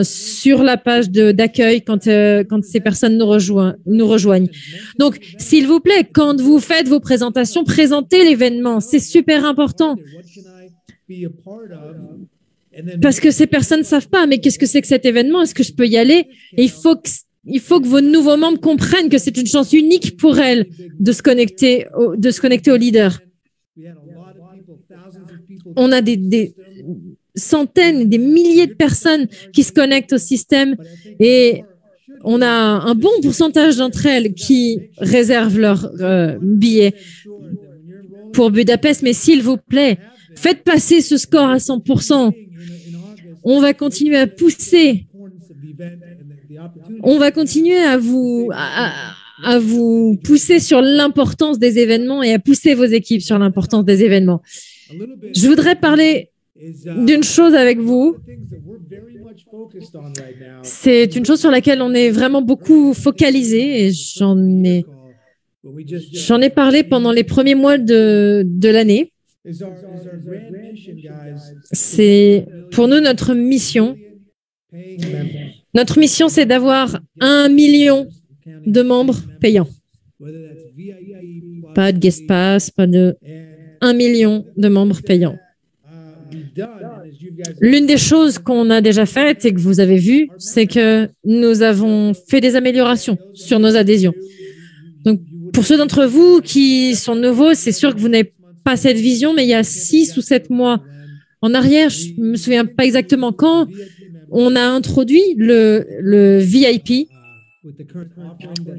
sur la page d'accueil quand ces personnes nous rejoignent. Donc, s'il vous plaît, quand vous faites vos présentations, présentez l'événement. C'est super important. Parce que ces personnes ne savent pas, mais qu'est-ce que c'est que cet événement? Est-ce que je peux y aller? Et il faut que vos nouveaux membres comprennent que c'est une chance unique pour elles de se connecter aux leaders. On a des centaines, des milliers de personnes qui se connectent au système et on a un bon pourcentage d'entre elles qui réservent leur billet pour Budapest. Mais s'il vous plaît, faites passer ce score à 100%. On va continuer à pousser. On va continuer à vous pousser sur l'importance des événements et à pousser vos équipes sur l'importance des événements. Je voudrais parler d'une chose avec vous. C'est une chose sur laquelle on est vraiment beaucoup focalisé et j'en ai parlé pendant les premiers mois de l'année. C'est pour nous notre mission Notre mission, c'est d'avoir 1 million de membres payants. Pas de guest pass, pas de 1 million de membres payants. L'une des choses qu'on a déjà faites et que vous avez vu, c'est que nous avons fait des améliorations sur nos adhésions. Donc, pour ceux d'entre vous qui sont nouveaux, c'est sûr que vous n'avez pas cette vision, mais il y a 6 ou 7 mois en arrière, je ne me souviens pas exactement quand, on a introduit le VIP.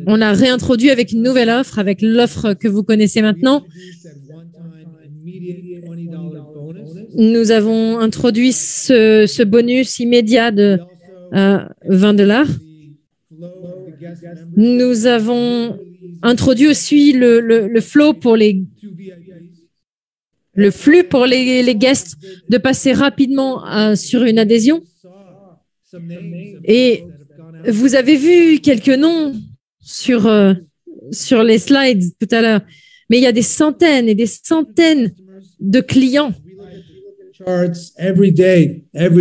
On l'a réintroduit avec une nouvelle offre, avec l'offre que vous connaissez maintenant. Nous avons introduit ce bonus immédiat de $20. Nous avons introduit aussi le flux pour les guests de passer rapidement sur une adhésion. Et vous avez vu quelques noms sur les slides tout à l'heure, mais il y a des centaines et des centaines de clients.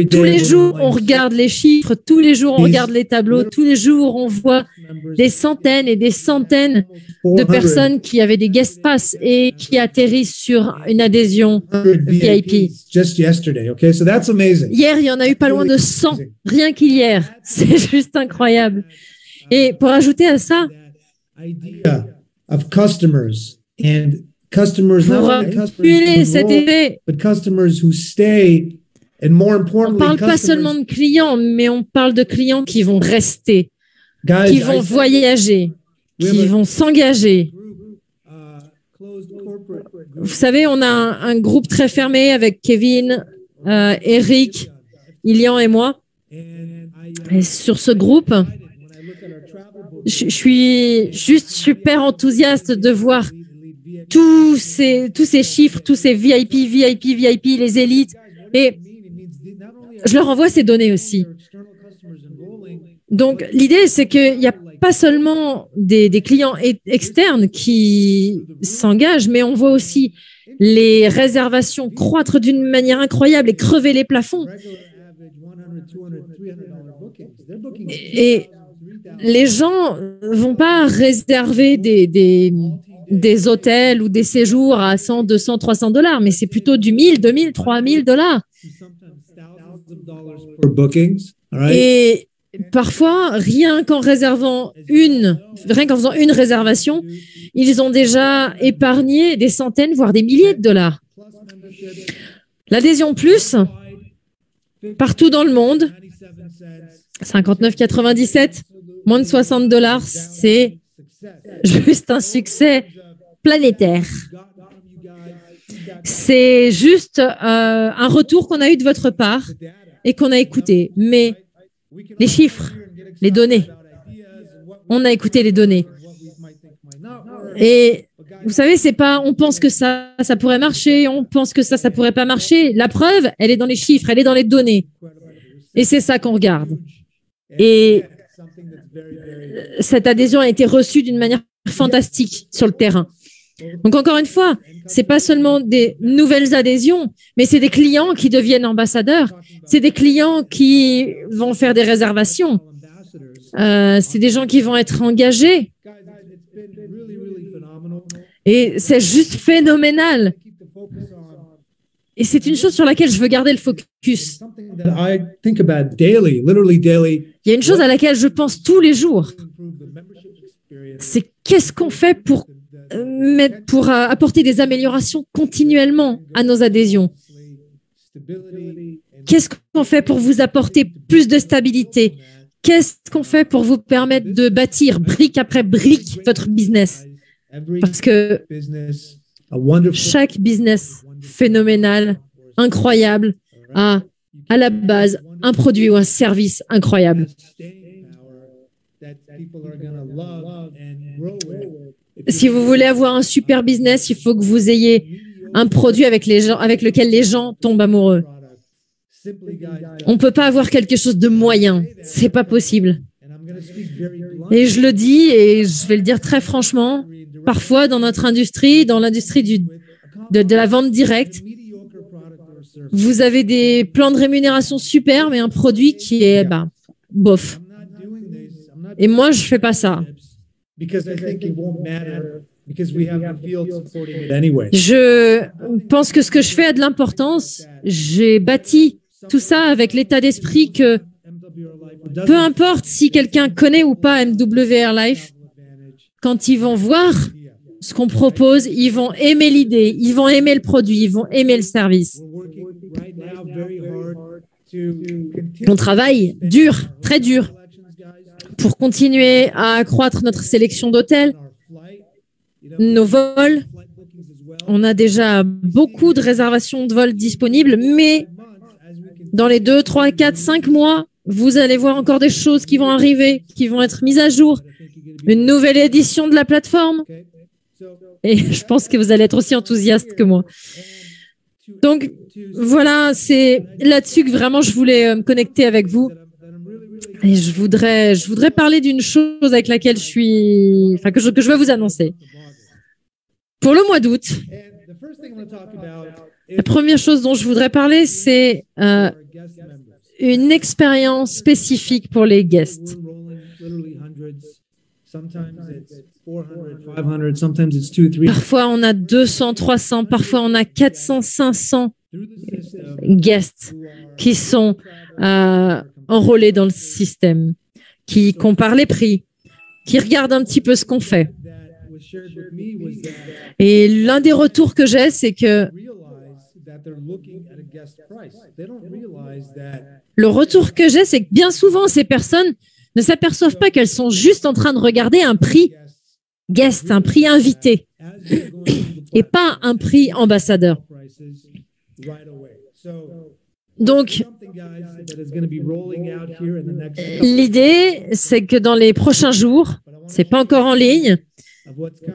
Tous les jours, on regarde les chiffres, tous les jours, on regarde les tableaux, tous les jours, on voit des centaines et des centaines de personnes qui avaient des guest pass et qui atterrissent sur une adhésion VIP. Hier, il y en a eu pas loin de 100, rien qu'hier. C'est juste incroyable. Et pour ajouter à ça, pour accumuler cet effet, on ne parle pas seulement de clients, mais on parle de clients qui vont rester, qui vont voyager, qui vont s'engager. Vous savez, on a un groupe très fermé avec Kevin, Eric, Ilian et moi. Et sur ce groupe, je suis juste super enthousiaste de voir tous ces chiffres, tous ces VIP, les élites. Et je leur envoie ces données aussi. Donc, l'idée, c'est qu'il n'y a pas seulement des clients externes qui s'engagent, mais on voit aussi les réservations croître d'une manière incroyable et crever les plafonds. Et les gens ne vont pas réserver des hôtels ou des séjours à 100, 200, $300, mais c'est plutôt du 1000, 2000, $3000. Et parfois, rien qu'en faisant une réservation, ils ont déjà épargné des centaines, voire des milliers de dollars. L'adhésion plus, partout dans le monde, 59,97, moins de $60, c'est juste un succès planétaire. C'est juste un retour qu'on a eu de votre part et qu'on a écouté. Mais les chiffres, les données, on a écouté les données. Et vous savez, c'est pas on pense que ça pourrait marcher, on pense que ça pourrait pas marcher. La preuve, elle est dans les chiffres, elle est dans les données. Et c'est ça qu'on regarde. Et cette adhésion a été reçue d'une manière fantastique sur le terrain. Donc, encore une fois, c'est pas seulement des nouvelles adhésions, mais c'est des clients qui deviennent ambassadeurs. C'est des clients qui vont faire des réservations. C'est des gens qui vont être engagés. Et c'est juste phénoménal. Et c'est une chose sur laquelle je veux garder le focus. Il y a une chose à laquelle je pense tous les jours. C'est qu'est-ce qu'on fait pour apporter des améliorations continuellement à nos adhésions? Qu'est-ce qu'on fait pour vous apporter plus de stabilité? Qu'est-ce qu'on fait pour vous permettre de bâtir brique après brique votre business? Parce que chaque business phénoménal, incroyable, a à la base un produit ou un service incroyable. Si vous voulez avoir un super business, il faut que vous ayez un produit avec lequel les gens tombent amoureux. On ne peut pas avoir quelque chose de moyen. C'est pas possible. Et je le dis et je vais le dire très franchement, parfois dans notre industrie, dans l'industrie de la vente directe, vous avez des plans de rémunération super, mais un produit qui est bof. Et moi, je fais pas ça. Je pense que ce que je fais a de l'importance. J'ai bâti tout ça avec l'état d'esprit que peu importe si quelqu'un connaît ou pas MWR Life, quand ils vont voir ce qu'on propose, ils vont aimer l'idée, ils vont aimer le produit, ils vont aimer le service. On travaille dur, très dur, pour continuer à accroître notre sélection d'hôtels, nos vols. On a déjà beaucoup de réservations de vols disponibles, mais dans les 2, 3, 4, 5 mois, vous allez voir encore des choses qui vont arriver, qui vont être mises à jour. Une nouvelle édition de la plateforme. Et je pense que vous allez être aussi enthousiaste que moi. Donc, voilà, c'est là-dessus que vraiment je voulais me connecter avec vous. Et je voudrais parler d'une chose avec laquelle que je vais vous annoncer. Pour le mois d'août, la première chose dont je voudrais parler, c'est une expérience spécifique pour les guests. Parfois, on a 200, 300, parfois on a 400, 500 guests qui sont enrôlés dans le système, qui comparent les prix, qui regardent un petit peu ce qu'on fait. Et l'un des retours que j'ai, c'est que bien souvent, ces personnes ne s'aperçoivent pas qu'elles sont juste en train de regarder un prix guest, un prix invité, et pas un prix ambassadeur. Donc, l'idée, c'est que dans les prochains jours, c'est pas encore en ligne,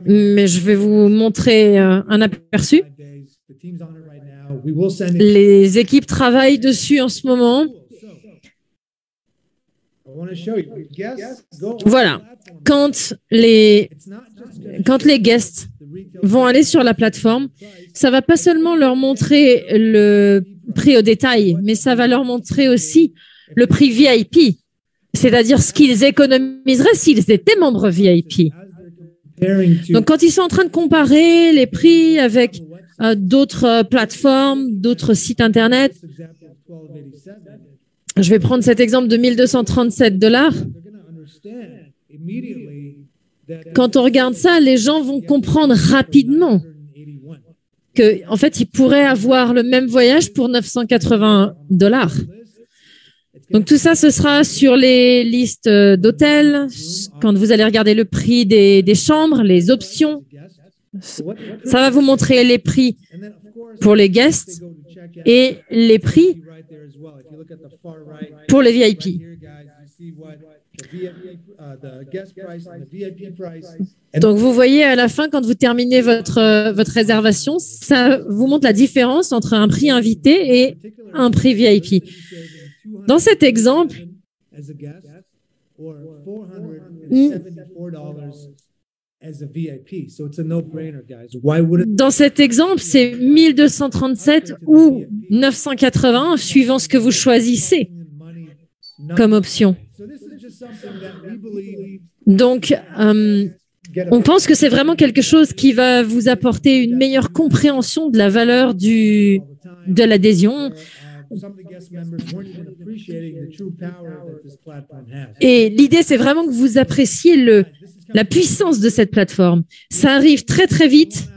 mais je vais vous montrer un aperçu. Les équipes travaillent dessus en ce moment. Voilà. Quand les guests vont aller sur la plateforme, ça va pas seulement leur montrer le prix au détail, mais ça va leur montrer aussi le prix VIP, c'est-à-dire ce qu'ils économiseraient s'ils étaient membres VIP. Donc, quand ils sont en train de comparer les prix avec d'autres plateformes, d'autres sites Internet, je vais prendre cet exemple de 1237 $. Quand on regarde ça, les gens vont comprendre rapidement que, en fait, ils pourraient avoir le même voyage pour 980 $. Donc, tout ça, ce sera sur les listes d'hôtels, quand vous allez regarder le prix des chambres, les options. Ça va vous montrer les prix pour les guests et les prix pour les VIP. Donc, vous voyez à la fin, quand vous terminez votre réservation, ça vous montre la différence entre un prix invité et un prix VIP. Dans cet exemple, c'est 1237 ou 980, suivant ce que vous choisissez comme option. Donc, on pense que c'est vraiment quelque chose qui va vous apporter une meilleure compréhension de la valeur de l'adhésion. Et l'idée, c'est vraiment que vous appréciez la puissance de cette plateforme. Ça arrive très, très vite.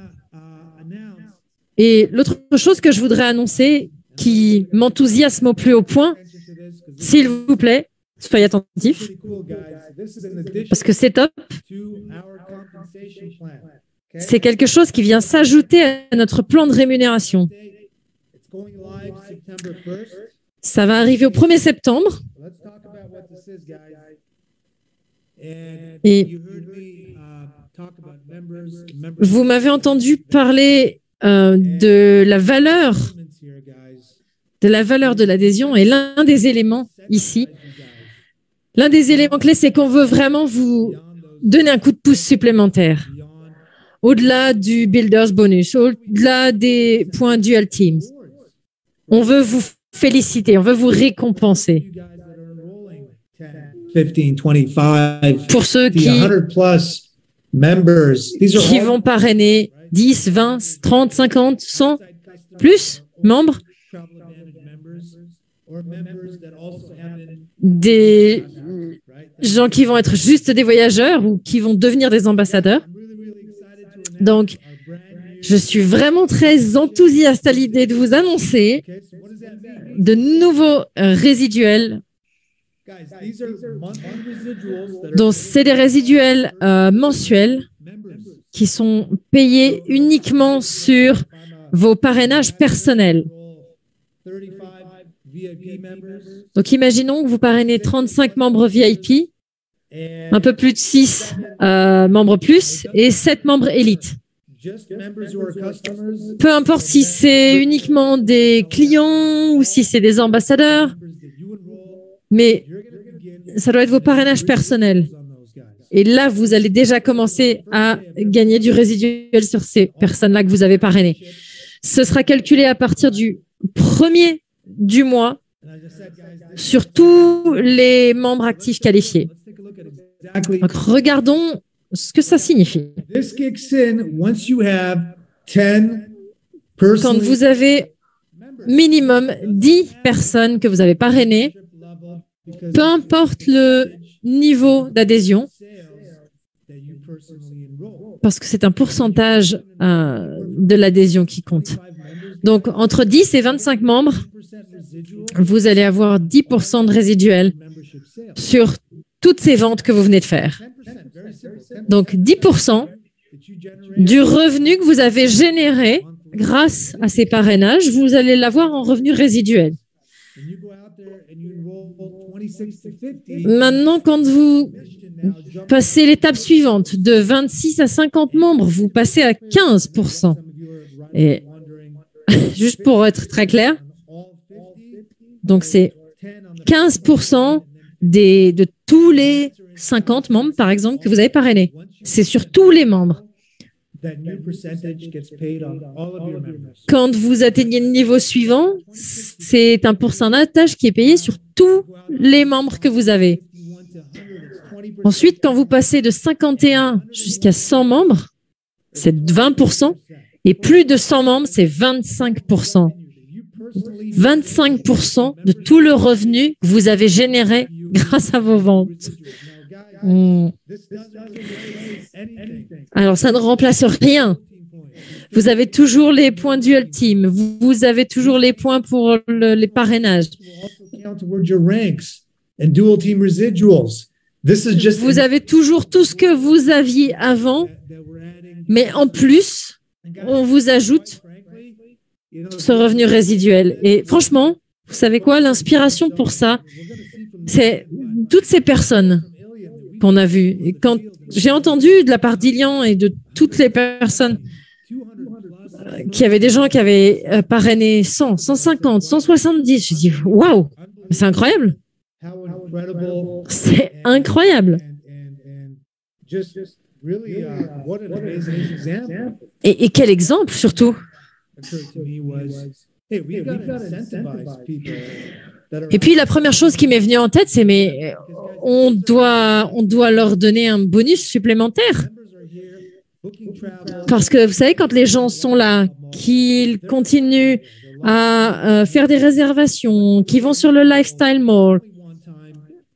Et l'autre chose que je voudrais annoncer, qui m'enthousiasme au plus haut point, s'il vous plaît, soyez attentifs, parce que c'est top. C'est quelque chose qui vient s'ajouter à notre plan de rémunération. Ça va arriver au 1er septembre. Et vous m'avez entendu parler de la valeur de l'adhésion, et l'un des éléments ici, l'un des éléments clés, c'est qu'on veut vraiment vous donner un coup de pouce supplémentaire. Au-delà du Builders Bonus, au-delà des points Dual Teams. On veut vous féliciter, on veut vous récompenser. 15, 25, Pour ceux 100 plus members. These are qui all vont parrainer 10, 20, 30, 50, 100, plus membres, travel advantage members or members that also happen, des right? gens qui vont être juste des voyageurs ou qui vont devenir des ambassadeurs. I'm really excited to announce Donc, our brand new. je suis vraiment très enthousiaste à l'idée de vous annoncer Okay, so what does that mean? de nouveaux résiduels. Guys, these are monthly residuals that are Donc, c'est des résiduels mensuels members. qui sont payés uniquement sur vos parrainages personnels. 35 VIP members Donc, imaginons que vous parrainez 35 membres VIP, un and peu plus de 6 membres plus et 7 membres élites. just members who are customers. Peu importe si c'est uniquement des clients ou si c'est des ambassadeurs, Members that you enroll, mais you're going to begin ça doit être vos parrainages personnels. on those guys. Et là, vous allez déjà commencer à gagner du résiduel sur ces personnes-là que vous avez parrainées. Ce sera calculé à partir du 1er du mois And as I said, guys, sur tous les membres actifs qualifiés. let's take a look at exactly. Donc, regardons ce que ça signifie. This kicks in once you have 10 Quand personally vous avez minimum 10 personnes que vous avez parrainées, level because peu importe le niveau d'adhésion, sales that you personally enroll. parce que c'est un pourcentage de l'adhésion qui compte. 5 members, Donc, entre 10 et 25 membres, 10% residual vous allez avoir 10% de résiduel membership sales. sur toutes ces ventes que vous venez de faire. 10%, very simple. 10% Donc, 10% that you generate du revenu que vous avez généré grâce à ces parrainages, vous allez l'avoir en revenu résiduel. when you go out there and you enroll 26 to 50. Maintenant, quand vous Now jump passez l'étape suivante, de 26 à 50 membres, vous passez à 15%. some of you are Et wondering juste pour être très clair, all 50, donc c'est 10 on the 15% de tous les 50 membres, par exemple, que vous avez parrainés. C'est sur tous les membres. that new percentage gets paid on all of your members. Quand vous atteignez le niveau suivant, c'est un pourcentage qui est payé sur tous les membres que vous avez. 51 to 100, it's 20%. Ensuite, quand vous passez de 51 jusqu'à 100 membres, c'est 20%. Et plus de 100 membres, c'est 25%. You personally 25% de tout le revenu que vous avez généré grâce à vos ventes. now, guys, Hmm. this doesn't replace anything. Alors, ça ne remplace rien. Vous avez toujours les points dual team. Vous avez toujours les points pour les parrainages. Will also count towards your ranks and dual team residuals. This is just Vous avez toujours tout ce que vous aviez avant, that we're adding. mais en plus, And guys, on vous ajoute frankly, you know, ce revenu résiduel. Et franchement, vous savez quoi? L'inspiration pour ça, we're going to see from c'est toutes ces personnes Ilian that we qu'on a vues. Et quand j'ai entendu de la part d'Ilian et de toutes les personnes 200 plus qu'il y avait des gens qui avaient parrainé 100, 150, 170, je dis waouh, c'est incroyable, how incredible c'est incroyable. and just really what an amazing example Et quel exemple surtout. occurred to me was hey we've got to incentivize people that are Et puis la première chose qui m'est venue en tête, c'est mais on doit leur donner un bonus supplémentaire. members are here booking travel Parce que vous savez, quand les gens sont là, qu'ils continuent à faire des réservations, qu'ils vont sur le Lifestyle Mall, one time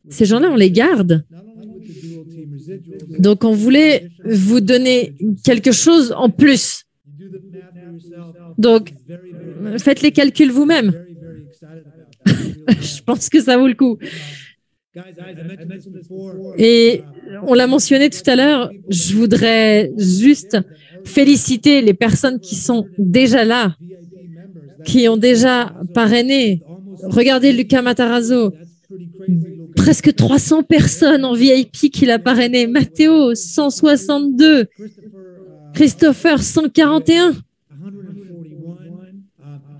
ces gens-là, on les garde. not only with the dual team residuals Donc, on voulait vous donner quelque chose en plus. you do the math for yourself Donc, very faites les calculs vous-même. very excited about that. Je pense que ça vaut le coup. Guys, I mentioned this before. Et on l'a mentionné tout à l'heure, je voudrais juste féliciter les personnes qui sont déjà là, VIP members, qui ont déjà parrainé. Regardez Lucas Matarazzo, that's pretty crazy. Look, presque 300 personnes en VIP qu'il a parrainé. Matteo, 162. Christopher, 141. 141.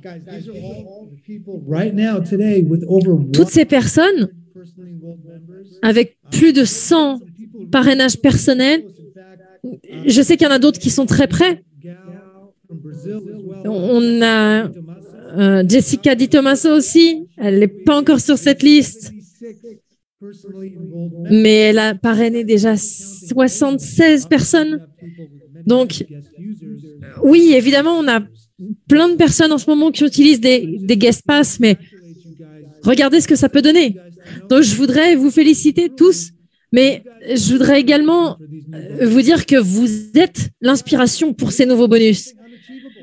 Guys, these are all the people right now today with over Toutes ces personnes 100 personally enrolled members. avec plus de 100 parrainages personnels. In fact, Je sais qu'il y en a d'autres qui sont très près. gal from Brazil as well. On a Jessica Di Tommaso aussi, elle n'est pas encore sur cette liste, mais elle a parrainé déjà 76 personnes. Donc, oui, évidemment, on a plein de personnes en ce moment qui utilisent des guest pass, mais regardez ce que ça peut donner. Donc, je voudrais vous féliciter tous, mais je voudrais également vous dire que vous êtes l'inspiration pour ces nouveaux bonus.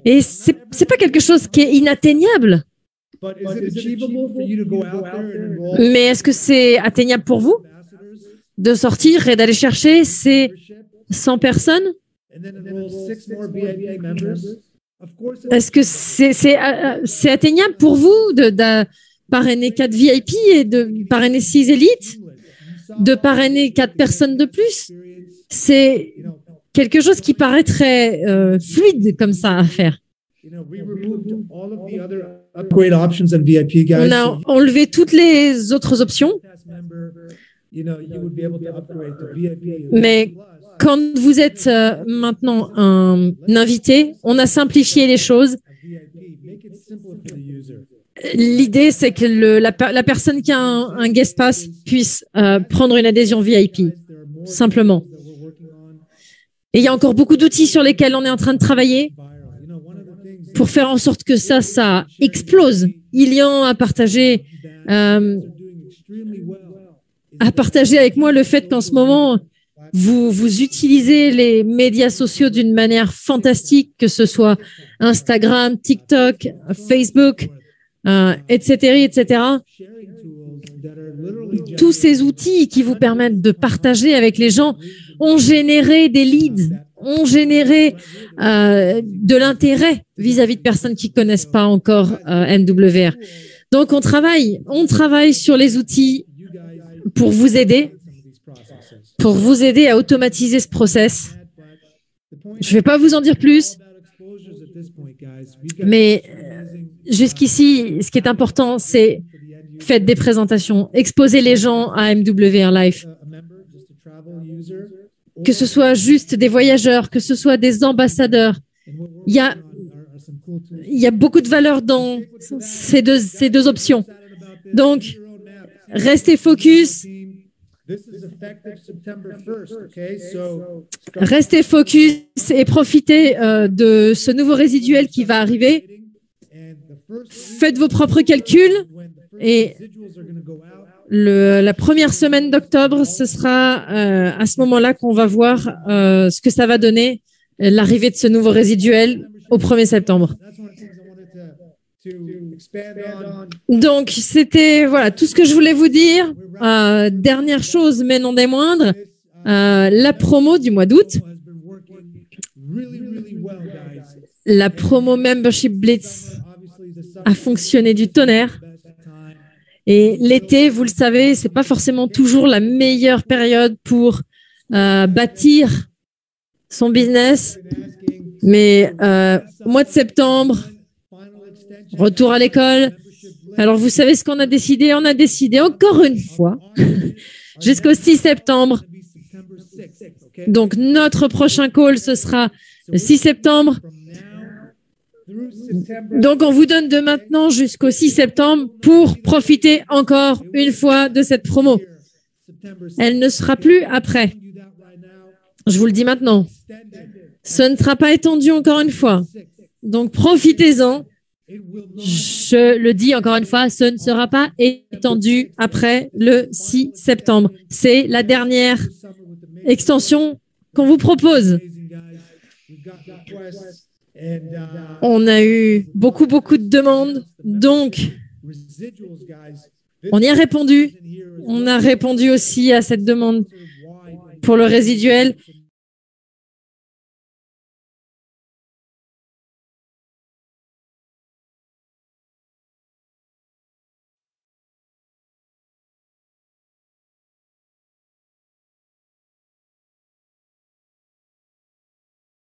Et c'est pas quelque chose qui est inatteignable. Mais est-ce que c'est atteignable pour vous de sortir et d'aller chercher ces 100 personnes? Est-ce que c'est atteignable pour vous de parrainer 4 VIP et de parrainer 6 élites, de parrainer 4 personnes de plus? C'est quelque chose qui paraît très fluide comme ça à faire. On a enlevé toutes les autres options. Mais quand vous êtes maintenant un invité, on a simplifié les choses. L'idée, c'est que la personne qui a un guest pass puisse prendre une adhésion VIP, simplement. Et il y a encore beaucoup d'outils sur lesquels on est en train de travailler pour faire en sorte que ça explose. Ilian a partagé avec moi le fait qu'en ce moment, vous utilisez les médias sociaux d'une manière fantastique, que ce soit Instagram, TikTok, Facebook, etc., etc. Tous ces outils qui vous permettent de partager avec les gens ont généré des leads, ont généré de l'intérêt vis-à-vis de personnes qui connaissent pas encore MWR. Donc, on travaille sur les outils pour vous aider à automatiser ce process. Je vais pas vous en dire plus, mais jusqu'ici, ce qui est important, c'est faites des présentations, exposez les gens à MWR Life. Que ce soit juste des voyageurs, que ce soit des ambassadeurs. Il y a beaucoup de valeur dans ces deux options. Donc, restez focus. Restez focus et profitez de ce nouveau résiduel qui va arriver. Faites vos propres calculs et la première semaine d'octobre, ce sera à ce moment-là qu'on va voir ce que ça va donner, l'arrivée de ce nouveau résiduel au 1er septembre. Donc, c'était tout ce que je voulais vous dire. Dernière chose, mais non des moindres, la promo du mois d'août. La promo Membership Blitz a fonctionné du tonnerre. Et l'été, vous le savez, c'est pas forcément toujours la meilleure période pour bâtir son business. Mais au mois de septembre, retour à l'école. Alors, vous savez ce qu'on a décidé? On a décidé encore une fois jusqu'au 6 septembre. Donc, notre prochain call, ce sera le 6 septembre. Donc, on vous donne de maintenant jusqu'au 6 septembre pour profiter encore une fois de cette promo. Elle ne sera plus après. Je vous le dis maintenant. Ce ne sera pas étendu encore une fois. Donc, profitez-en. Je le dis encore une fois, ce ne sera pas étendu après le 6 septembre. C'est la dernière extension qu'on vous propose. On a eu beaucoup de demandes, donc on y a répondu. On a répondu aussi à cette demande pour le résiduel.